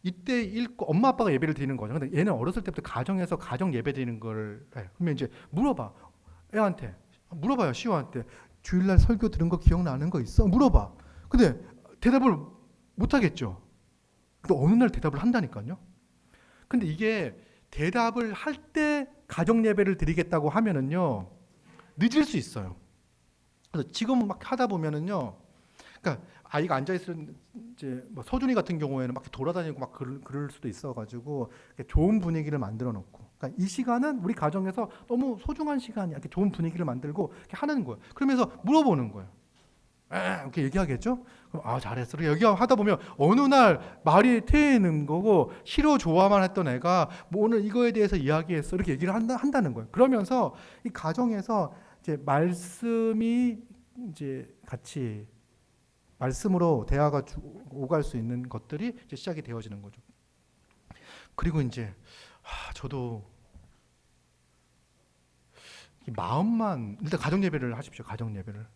이때 읽고 엄마 아빠가 예배를 드리는 거죠. 근데 얘는 어렸을 때부터 가정에서 가정 예배 드리는 걸 해. 그러면 이제 물어봐. 애한테 물어봐요. 시우한테 주일날 설교 들은 거 기억나는 거 있어? 물어봐. 근데 대답을 못 하겠죠. 근데 어느 날 대답을 한다니까요. 근데 이게 대답을 할 때 가정 예배를 드리겠다고 하면은요. 늦을 수 있어요. 그래서 지금 막 하다 보면은요, 그러니까 아이가 앉아 있을 이제 뭐 서준이 같은 경우에는 막 돌아다니고 막 그럴 수도 있어가지고 좋은 분위기를 만들어 놓고, 그러니까 이 시간은 우리 가정에서 너무 소중한 시간이야. 이렇게 좋은 분위기를 만들고 이렇게 하는 거예요. 그러면서 물어보는 거예요. 이렇게 얘기하겠죠? 그럼 잘했어. 이렇게 얘기하다 보면 어느 날 말이 트이는 거고 싫어 좋아만 했던 애가 뭐 오늘 이거에 대해서 이야기했어. 이렇게 얘기를 한다는 거예요. 그러면서 이 가정에서 이제 말씀이 이제 같이 말씀으로 대화가 오갈 수 있는 것들이 이제 시작이 되어지는 거죠. 그리고 이제 저도 이 마음만 일단 가정 예배를 하십시오. 가정 예배를.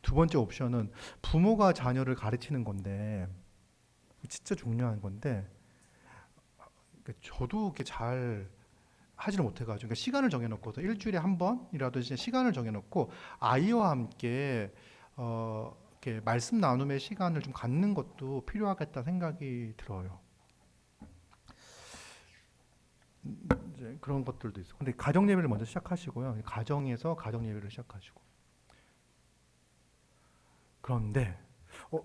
두 번째 옵션은 부모가 자녀를 가르치는 건데 진짜 중요한 건데 그러니까 저도 이렇게 잘 하지를 못해가지고 그러니까 시간을 정해놓고서 일주일에 한 번이라도 이제 시간을 정해놓고 아이와 함께 이렇게 말씀 나눔의 시간을 좀 갖는 것도 필요하겠다 생각이 들어요. 이제 그런 것들도 있어. 근데 가정 예배를 먼저 시작하시고요. 가정에서 가정 예배를 시작하시고. 그런데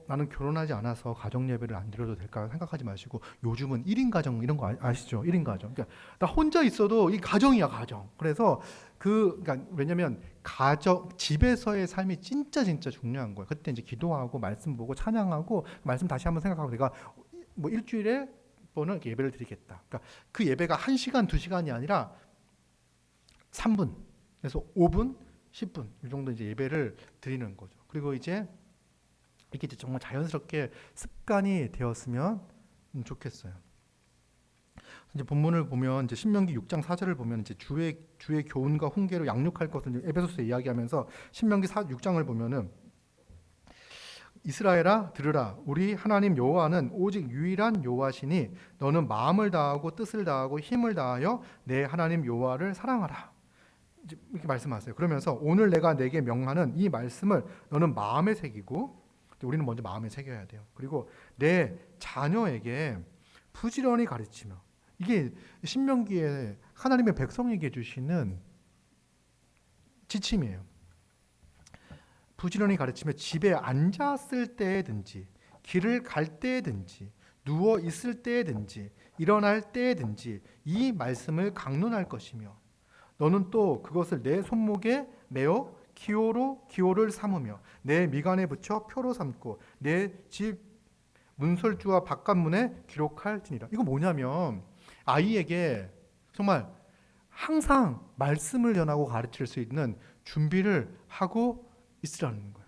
나는 결혼하지 않아서 가정 예배를 안 드려도 될까 생각하지 마시고 요즘은 1인 가정 이런 거 아시죠? 1인 가정. 그러니까 나 혼자 있어도 이 가정이야, 가정. 그래서 그러니까 왜냐면 가정 집에서의 삶이 진짜 중요한 거예요. 그때 이제 기도하고 말씀 보고 찬양하고 말씀 다시 한번 생각하고 내가 뭐 일주일에 번은 예배를 드리겠다. 그러니까 그 예배가 1시간, 2시간이 아니라 3분에서 5분, 10분 이 정도 이제 예배를 드리는 거죠. 그리고 이제 이게 이제 정말 자연스럽게 습관이 되었으면 좋겠어요. 이제 본문을 보면 이제 신명기 6장 4절을 보면 이제 주의 교훈과 훈계로 양육할 것을 에베소서에 이야기하면서 신명기 6장을 보면은 이스라엘아 들으라 우리 하나님 여호와는 오직 유일한 여호와시니 너는 마음을 다하고 뜻을 다하고 힘을 다하여 내 하나님 여호와를 사랑하라. 이렇게 말씀하세요. 그러면서 오늘 내가 내게 명하는 이 말씀을 너는 마음에 새기고 우리는 먼저 마음에 새겨야 돼요. 그리고 내 자녀에게 부지런히 가르치며 이게 신명기에 하나님의 백성에게 주시는 지침이에요. 부지런히 가르치며 집에 앉았을 때든지 길을 갈 때든지 누워 있을 때든지 일어날 때든지 이 말씀을 강론할 것이며 너는 또 그것을 내 손목에 메어 기호를 삼으며 내 미간에 붙여 표로 삼고 내 집 문설주와 바깥문에 기록할지니라. 이거 뭐냐면 아이에게 정말 항상 말씀을 전하고 가르칠 수 있는 준비를 하고 있으라는 거예요.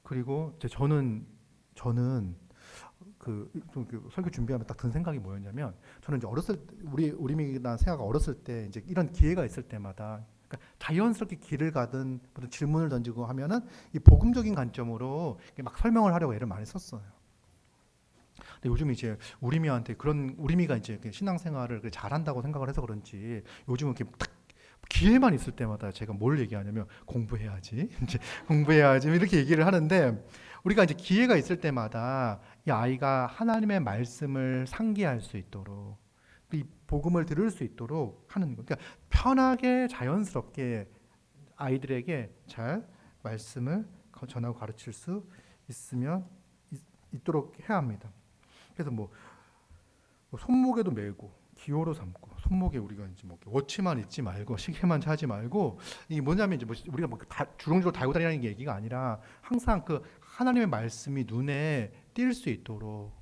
그리고 저는 그 설교 준비하면 딱 든 생각이 뭐였냐면 저는 이제 어렸을 때 우리나 세아가 어렸을 때 이제 이런 기회가 있을 때마다 그러니까 자연스럽게 길을 가든 무슨 질문을 던지고 하면은 이 복음적인 관점으로 막 설명을 하려고 애를 많이 썼어요. 근데 요즘 이제 우리미한테 그런 우리미가 이제 신앙생활을 잘한다고 생각을 해서 그런지 요즘은 이렇게 딱 기회만 있을 때마다 제가 뭘 얘기하냐면 공부해야지 이제 공부해야지 이렇게 얘기를 하는데 우리가 이제 기회가 있을 때마다 이 아이가 하나님의 말씀을 상기할 수 있도록 이 복음을 들을 수 있도록 하는 거. 그러니까 편하게 자연스럽게 아이들에게 잘 말씀을 전하고 가르칠 수 있도록 해야 합니다. 그래서 뭐 손목에도 메고 기호로 삼고 손목에 우리가 이제 뭐 워치만 잊지 말고 시계만 차지 말고 이게 뭐냐면 이제 우리가 뭐 주렁주렁 달고 다니는 얘기가 아니라 항상 그 하나님의 말씀이 눈에 띌 수 있도록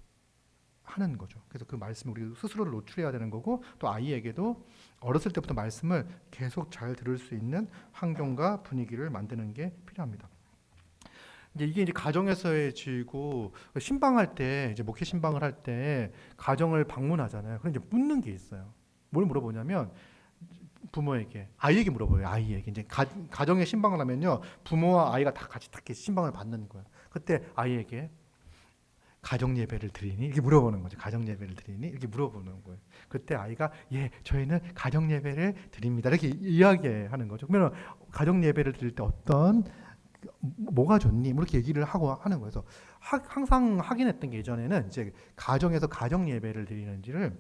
하는 거죠. 그래서 그 말씀을 우리 스스로를 노출해야 되는 거고 또 아이에게도 어렸을 때부터 말씀을 계속 잘 들을 수 있는 환경과 분위기를 만드는 게 필요합니다. 이게 이제 가정에서의 지고 신방할 때 이제 목회 신방을 할 때 가정을 방문하잖아요. 그럼 이제 묻는 게 있어요. 뭘 물어보냐면 부모에게 아이에게 물어봐요. 아이에게 이제 가정에 신방을 하면요 부모와 아이가 다 같이 딱 신방을 받는 거예요. 그때 아이에게 가정 예배를 드리니 이렇게 물어보는 거죠. 가정 예배를 드리니 이렇게 물어보는 거예요. 그때 아이가 예 저희는 가정 예배를 드립니다 이렇게 이야기하는 거죠. 그러면 가정 예배를 드릴 때 어떤 뭐가 좋니? 이렇게 얘기를 하고 하는 거예요. 그래서 항상 확인했던 게 예전에는 이제 가정에서 가정 예배를 드리는지를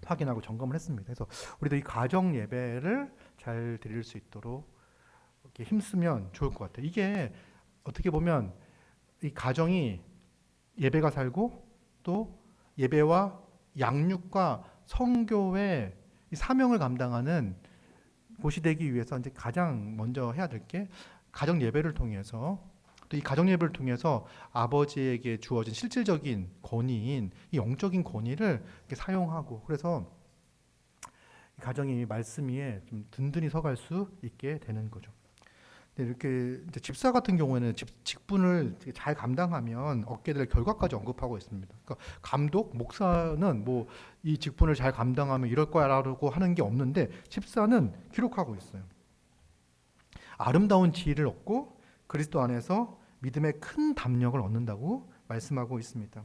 확인하고 점검을 했습니다. 그래서 우리도 이 가정 예배를 잘 드릴 수 있도록 이렇게 힘쓰면 좋을 것 같아요. 이게 어떻게 보면 이 가정이 예배가 살고 또 예배와 양육과 성교의 이 사명을 감당하는 곳이 되기 위해서 이제 가장 먼저 해야 될 게 가정 예배를 통해서 또 이 가정 예배를 통해서 아버지에게 주어진 실질적인 권위인 이 영적인 권위를 사용하고 그래서 가정이 말씀 위에 좀 든든히 서갈 수 있게 되는 거죠. 이렇게 이제 집사 같은 경우에는 직분을 잘 감당하면 얻게 될 결과까지 언급하고 있습니다. 그러니까 감독, 목사는 뭐 이 직분을 잘 감당하면 이럴 거야라고 하는 게 없는데 집사는 기록하고 있어요. 아름다운 지혜를 얻고 그리스도 안에서 믿음의 큰 담력을 얻는다고 말씀하고 있습니다.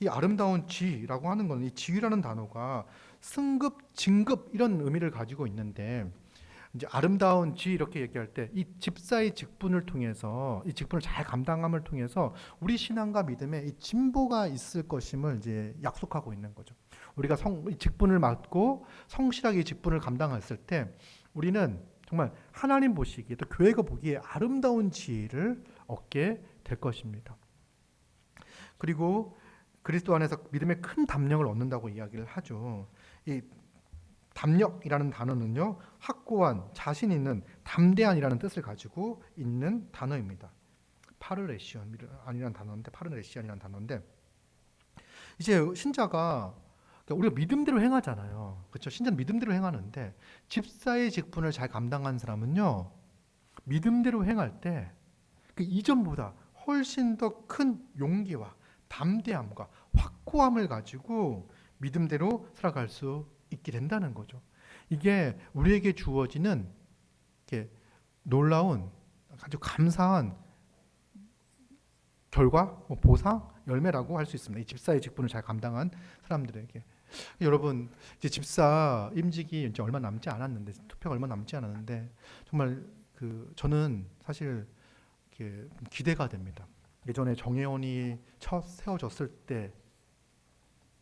이 아름다운 지라고 하는 것은 이 지위라는 단어가 승급, 진급 이런 의미를 가지고 있는데 이제 아름다운 지 이렇게 얘기할 때 이 집사의 직분을 통해서 이 직분을 잘 감당함을 통해서 우리 신앙과 믿음에 이 진보가 있을 것임을 이제 약속하고 있는 거죠. 우리가 이 직분을 맡고 성실하게 이 직분을 감당했을 때 우리는 정말 하나님 보시기에 또 교회가 보기에 아름다운 지위를 얻게 될 것입니다. 그리고 그리스도 안에서 믿음의 큰 담력을 얻는다고 이야기를 하죠. 이 담력이라는 단어는요, 확고한, 자신 있는, 담대한이라는 뜻을 가지고 있는 단어입니다. 파르레시안이라는 단어인데, 이제 신자가 그러니까 우리가 믿음대로 행하잖아요. 그렇죠? 신자는 믿음대로 행하는데 집사의 직분을 잘 감당한 사람은요, 믿음대로 행할 때 그 이전보다 훨씬 더 큰 용기와 담대함과 확고함을 가지고 믿음대로 살아갈 수 있게 된다는 거죠. 이게 우리에게 주어지는 이렇게 놀라운 아주 감사한 결과, 보상, 열매라고 할 수 있습니다. 이 집사의 직분을 잘 감당한 사람들에게. 여러분, 이제 집사 임직이 이제 얼마 남지 않았는데, 투표가 얼마 남지 않았는데, 정말 저는 사실 이렇게 기대가 됩니다. 예전에 정혜원이 첫 세워졌을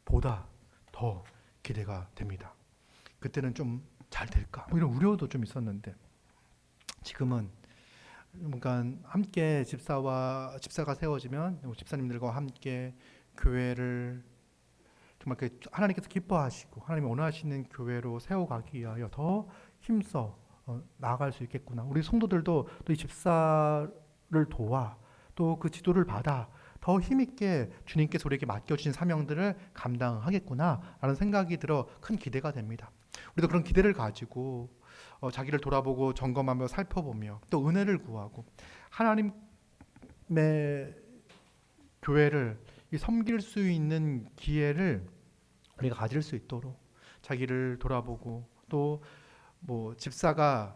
때보다 더 기대가 됩니다. 그때는 좀 잘 될까? 뭐 이런 우려도 좀 있었는데 지금은 그러니까 함께 집사가 세워지면 집사님들과 함께 교회를 정말 하나님께서 기뻐하시고 하나님이 원하시는 교회로 세워가기 위하여 더 힘써 나아갈 수 있겠구나. 우리 성도들도 또 이 집사를 도와 또 그 지도를 받아 더 힘있게 주님께서 우리에게 맡겨주신 사명들을 감당하겠구나라는 생각이 들어 큰 기대가 됩니다. 우리도 그런 기대를 가지고 자기를 돌아보고 점검하며 살펴보며 또 은혜를 구하고 하나님의 교회를 섬길 수 있는 기회를 우리가 가질 수 있도록 자기를 돌아보고 또 뭐 집사가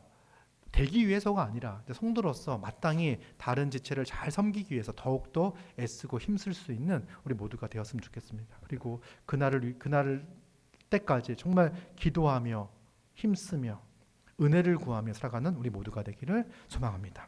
되기 위해서가 아니라 성도로서 마땅히 다른 지체를 잘 섬기기 위해서 더욱더 애쓰고 힘쓸 수 있는 우리 모두가 되었으면 좋겠습니다. 그리고 그날 때까지 정말 기도하며 힘쓰며 은혜를 구하며 살아가는 우리 모두가 되기를 소망합니다.